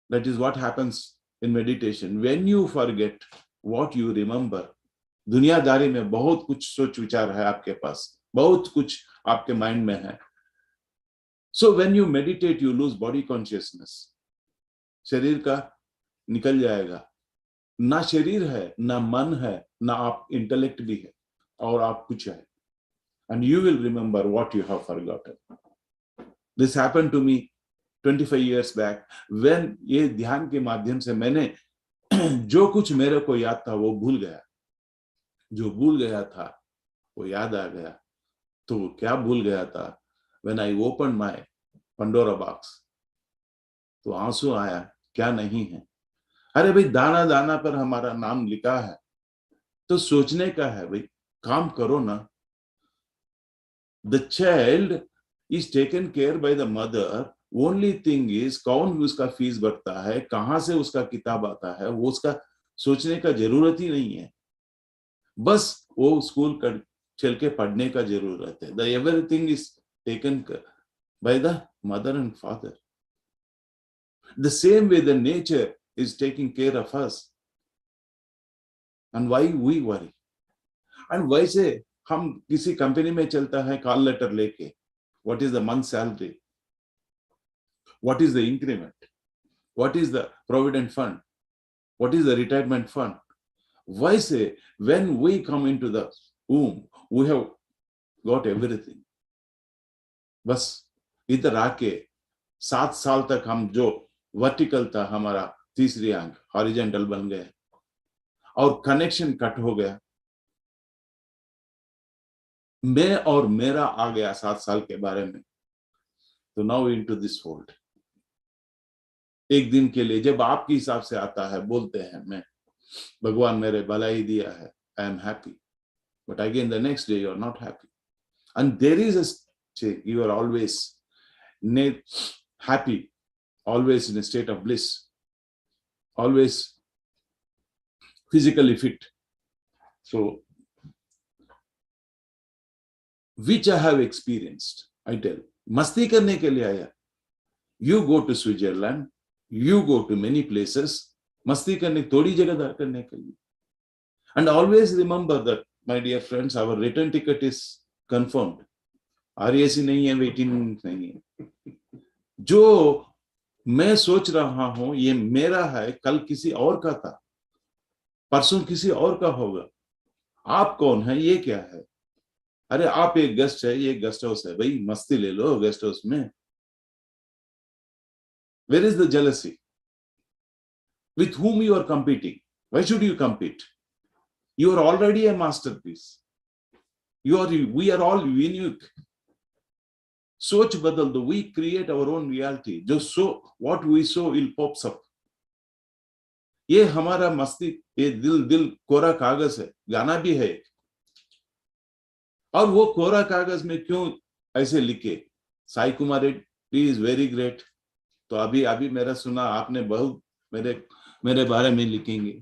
that is what happens in meditation. When you forget what you remember, दुनियादारी में बहुत कुछ सोच विचार है आपके पास, बहुत कुछ आपके माइंड में है. So when you meditate, you lose body consciousness. शरीर का निकल जाएगा. ना शरीर है, ना मन है, ना आप इंटेलेक्ट भी है, और आप कुछ है. And you will remember what you have forgotten. This happened to me 25 years back when ये ध्यान के माध्यम से मैंने जो कुछ मेरे को याद था वो भूल गया. जो भूल गया था वो याद आ गया. तो क्या भूल गया था? When I opened my Pandora box, तो आंसू आया. क्या नहीं है? अरे भाई, दाना दाना पर हमारा नाम लिखा है, तो सोचने का है भाई, काम करो ना. The child is taken care by the mother only thing is कौन उसका फीस भरता है, कहां से उसका किताब आता है, वो उसका सोचने का जरूरत ही नहीं है। बस वो स्कूल कर चल के पढ़ने का जरूरत है। The everything is taken by the mother and father. The same way the nature is taking care of us, and why we worry. एंड वैसे हम किसी कंपनी में चलता है कॉल लेटर लेके, what is the month salary, what is the increment, what is the provident fund, what is the retirement fund. वैसे when we come into the womb, we have got everything. बस इधर आके 7 साल तक हम जो वर्टिकल था हमारा तीसरी आंख हॉरिजेंटल बन गया और कनेक्शन कट हो गया। मैं और मेरा आ गया 7 साल के बारे में। तो नाउ इनटू दिस वर्ल्ड, एक दिन के लिए जब आपके हिसाब से आता है, बोलते हैं मैं भगवान मेरे भला ही दिया है, I am happy, but again the next day you are not happy, and there is a state you are always happy, always in a state of bliss, always physically fit. So which I have experienced, I tell, मस्ती करने के लिए आया, you go to Switzerland, you go to many places, मस्ती करने, थोड़ी जगह करने के लिए। And always remember that, my dear friends, our return ticket is confirmed. RAC नहीं है, वेटिंग नहीं है। जो मैं सोच रहा हूं ये मेरा है, कल किसी और का था, परसों किसी और का होगा। आप कौन है, ये क्या है? अरे आप एक गेस्ट है, ये गेस्ट हाउस है, भाई मस्ती ले लो गेस्ट हाउस में। Where is the jealousy? With whom you are competing? Why should you compete? You are already a masterpiece. We are all unique. सोच बदल दो, we create our own reality. What we sow will pops up. ये हमारा मस्ती, ये दिल कोरा कागज है, गाना भी है। और वो कोरा कागज में क्यों ऐसे लिखे, Sai Kumar Reddy is very great, तो अभी मेरा सुना आपने, बहुत मेरे बारे में लिखेंगे,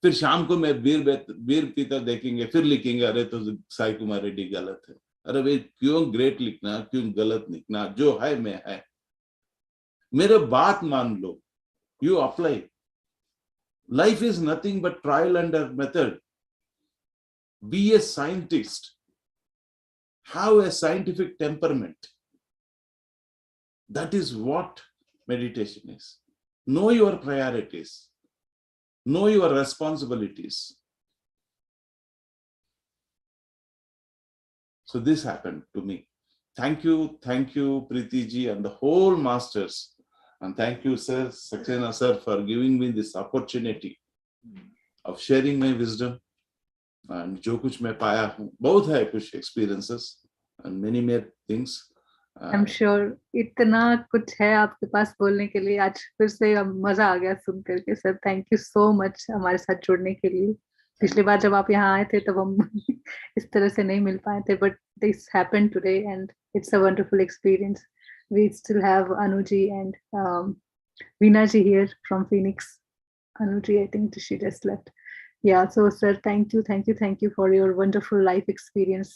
फिर शाम को मैं बीर पीता देखेंगे, फिर लिखेंगे अरे तो साई कुमार रेड्डी गलत है। अरे भाई क्यों ग्रेट लिखना, क्यों गलत लिखना, जो है मैं है। मेरे बात मान लो, you apply. Life is nothing but trial and method. Be a scientist, have a scientific temperament. That is what meditation is. Know your priorities, know your responsibilities. So this happened to me. Thank you Preeti ji and the whole masters, and thank you sir Saxena sir for giving me this opportunity of sharing my wisdom. And जो कुछ मैं पाया हूँ, बहुत है कुछ experiences and many more things. I'm sure इतना कुछ है आपके पास बोलने के लिए। आज फिर से मजा आ गया सुन करके। Sir thank you so much हमारे साथ जुड़ने के लिए। पिछली बार जब आप यहाँ आए थे तब हम इस तरह से नहीं मिल पाए थे, but this happened today and it's a wonderful experience. We still have Anuji and Veena ji here from Phoenix. Anuji, I think she just left. Yeah, so sir, thank you for your wonderful life experience.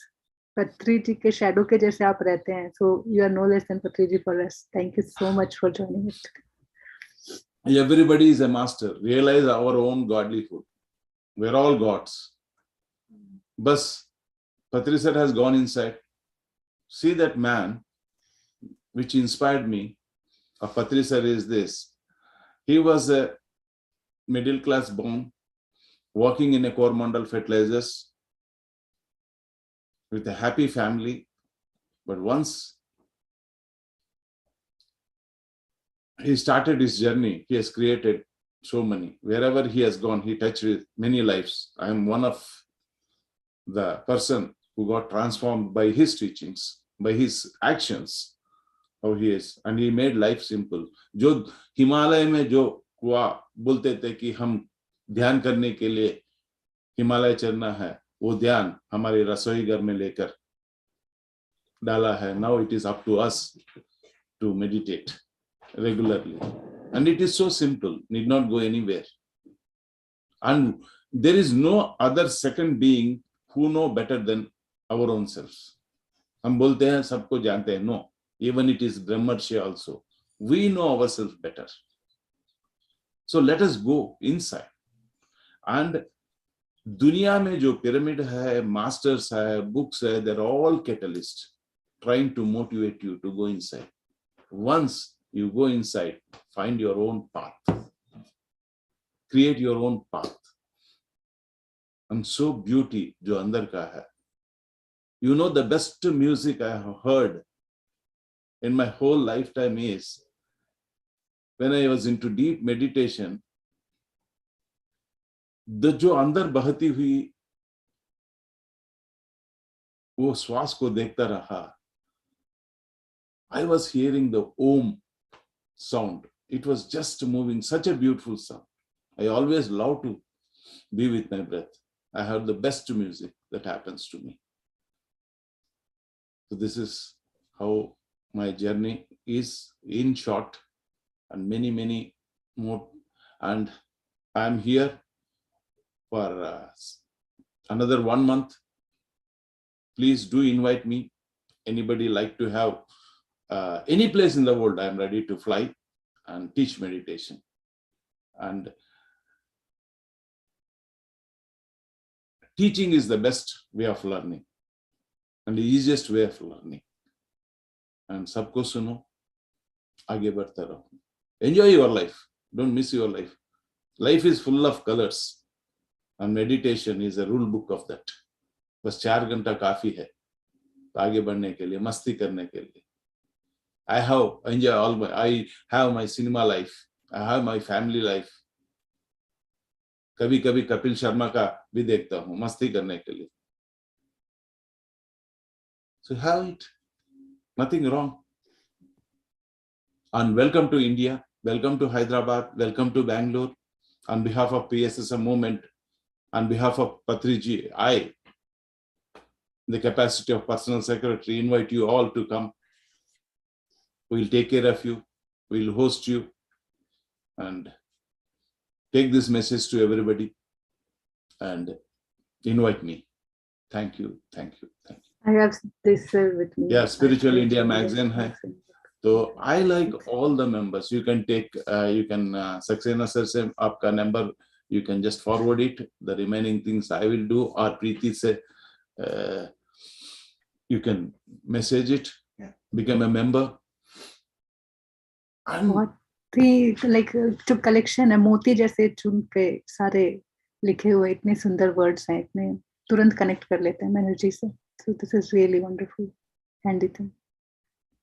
Patri ji के shadow के जैसे आप रहते हैं, so you are no less than Patri ji for us. Thank you so much for joining us today. Everybody is a master. Realize our own godlyhood. We're all gods. Bas, Patri sir has gone inside. See that man, which inspired me. Of Patri sir is this. He was a middle class born, working in a Coromandel Fertilizers, with a happy family, but once he started his journey, he has created so many. Wherever he has gone, he touched with many lives. I am one of the person who got transformed by his teachings, by his actions, how he is, and he made life simple. जो हिमालय में जो बोलते थे कि हम ध्यान करने के लिए हिमालय चढ़ना है, वो ध्यान हमारे रसोई घर में लेकर डाला है. Now it is up to us to meditate regularly. And it is so simple, need not go anywhere. And there is no other second being who know better than our own selves. हम बोलते हैं सबको जानते हैं. No, even it is Brahmarshi also. We know ourselves better. So let us go inside. And दुनिया में जो pyramid है, masters है, books है, they're all catalysts trying to motivate you to go inside. Once you go inside, find your own path. Create your own path. And so beauty जो अंदर का है. You know, the best music I have heard in my whole lifetime is when I was into deep meditation, the जो अंदर बहती हुई वो श्वास को देखता रहा, I was hearing the Om sound. It was just moving, such a beautiful sound. I always love to be with my breath. I have the best music that happens to me. So this is how my journey is in short, and many, many more. And I'm here for another 1 month. Please do invite me. Anybody like to have any place in the world, I'm ready to fly and teach meditation. And teaching is the best way of learning and the easiest way of learning. And सबको सुनो, आगे बढ़ते रहो. Enjoy your life. Don't miss your life. Life is full of colors. And meditation is a rule book of that. बस 4 घंटा काफी है आगे बढ़ने के लिए, मस्ती करने के लिए. I have my cinema life. I have my family life. कभी कभी कपिल शर्मा का भी देखता हूँ मस्ती करने के लिए. So have it. Nothing wrong. And welcome to India. Welcome to Hyderabad. Welcome to Bangalore. On behalf of PSSM movement, on behalf of Patriji, I, in the capacity of personal secretary, invite you all to come. We'll take care of you. We'll host you and take this message to everybody and invite me. Thank you, thank you, thank you. I have this with me. Yeah, Spiritual India magazine hai. So I like all the members. You can take, Saxena sir se aapka number, you can just forward it. The remaining things I will do, or Preeti se, you can message it, become a member. बहुत ही like जो collection है मोती जैसे चुन के सारे लिखे हुए इतने सुंदर words हैं, इतने तुरंत connect कर लेते हैं energy से. So this is really wonderful, handy thing.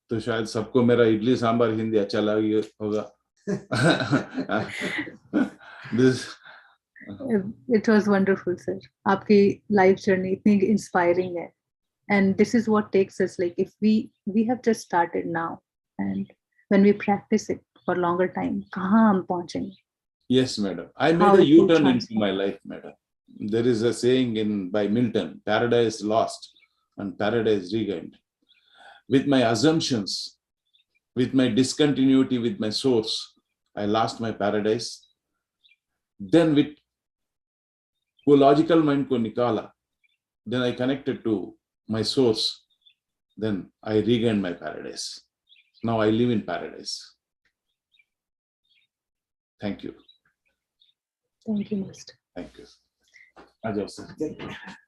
तो शायद सबको मेरा इडली सांभर हिंदी अच्छा लगा होगा. It was wonderful, sir. आपकी life journey इतनी inspiring है, and this is what takes us. Like if we have just started now, and when we practice it for longer time, कहाँ हम पहुँचेंगे? Yes, madam. I made a U-turn into my life, madam. There is a saying by Milton: "Paradise lost and paradise regained." With my assumptions, with my discontinuity with my source, I lost my paradise. Then with logical mind ko nikala, then I connected to my source, then I regained my paradise. Now I live in paradise. Thank you. Thank you, Master. Thank you. Ajay sir.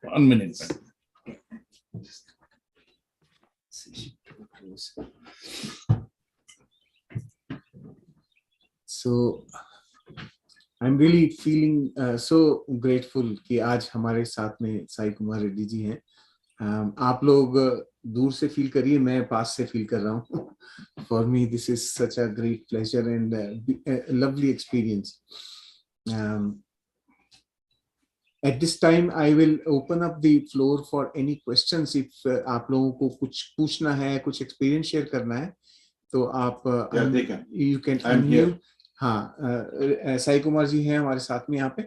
1 minute. So I'm really feeling so grateful कि आज हमारे साथ में साई कुमार रेड्डी जी हैं. आप लोग दूर से फील करिए, मैं पास से फील कर रहा हूँ. For me this is such a great pleasure and a lovely experience. At this time I will open up the floor for any questions. If आप लोगों को कुछ पूछना है, कुछ experience share करना है, तो आप you can unmute. हाँ, साई कुमार जी हैं हमारे साथ में यहाँ पे,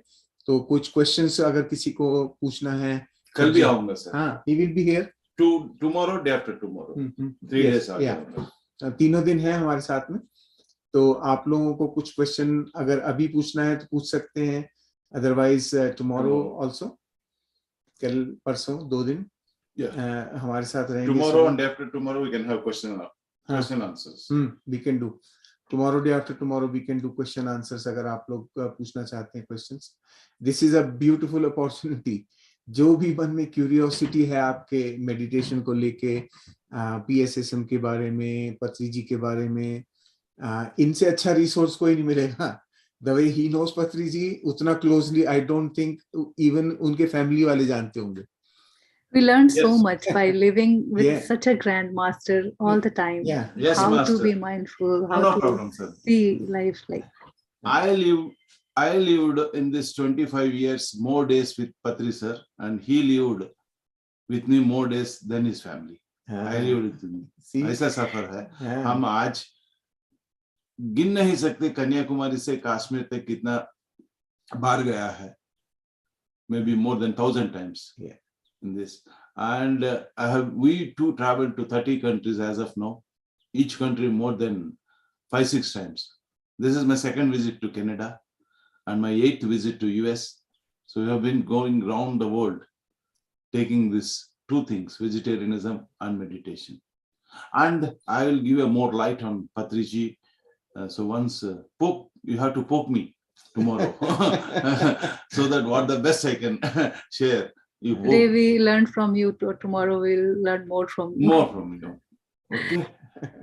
तो कुछ questions अगर किसी को पूछना है. कल भी आऊंगा सर. हाँ, he will be here. Tomorrow, day after tomorrow. 3 days. Yeah. तीनों दिन है हमारे साथ में, तो आप लोगों को कुछ क्वेश्चन अगर अभी पूछना है तो पूछ सकते हैं, अदरवाइज टुमारो ऑल्सो, कल परसों 2 दिन हमारे साथ रहेंगे. Tomorrow and after tomorrow we can have question answers. We can do tomorrow, day after tomorrow we can do question answers अगर आप लोग पूछना चाहते हैं questions. This is a beautiful opportunity. जो भी मन में क्यूरियोसिटी है आपके मेडिटेशन को लेके, PSSM के बारे में, पत्री जी के बारे में, इनसे अच्छा रिसोर्स कोई नहीं मिलेगा. The way he knows पत्री जी उतना closely I don't think even उनके फैमिली वाले जानते होंगे. We learned so Yes. much by living with Yeah. such a grand master all the time. Yeah. Yes, How master. to be mindful, how No to problem, sir. see life like. I lived in this 25 years more days with Patri sir, and he lived with me more days than his family. I lived with him. ऐसा सफर है. हम आज गिन नहीं सकते कन्याकुमारी से कश्मीर तक कितना बार गया है. Maybe more than 1,000 times. Yeah. In this, and we too traveled to 30 countries as of now, each country more than 5-6 times. This is my second visit to Canada and my 8th visit to US. So we have been going around the world taking these two things, vegetarianism and meditation. And I will give a more light on Patriji. So once you have to poke me tomorrow so that what the best I can share. Today we learned from you, tomorrow we'll learn more from you. More from you. Okay.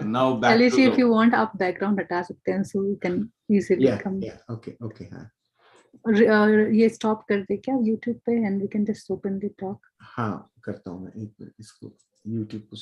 Now back Alicia, to if you want, आप background हटा सकते हैं, so you can easily come. Yeah. Okay. हाँ. ये stop कर दे क्या YouTube पे, and we can just open the talk. हाँ करता हूँ मैं एक मिनट इसको YouTube को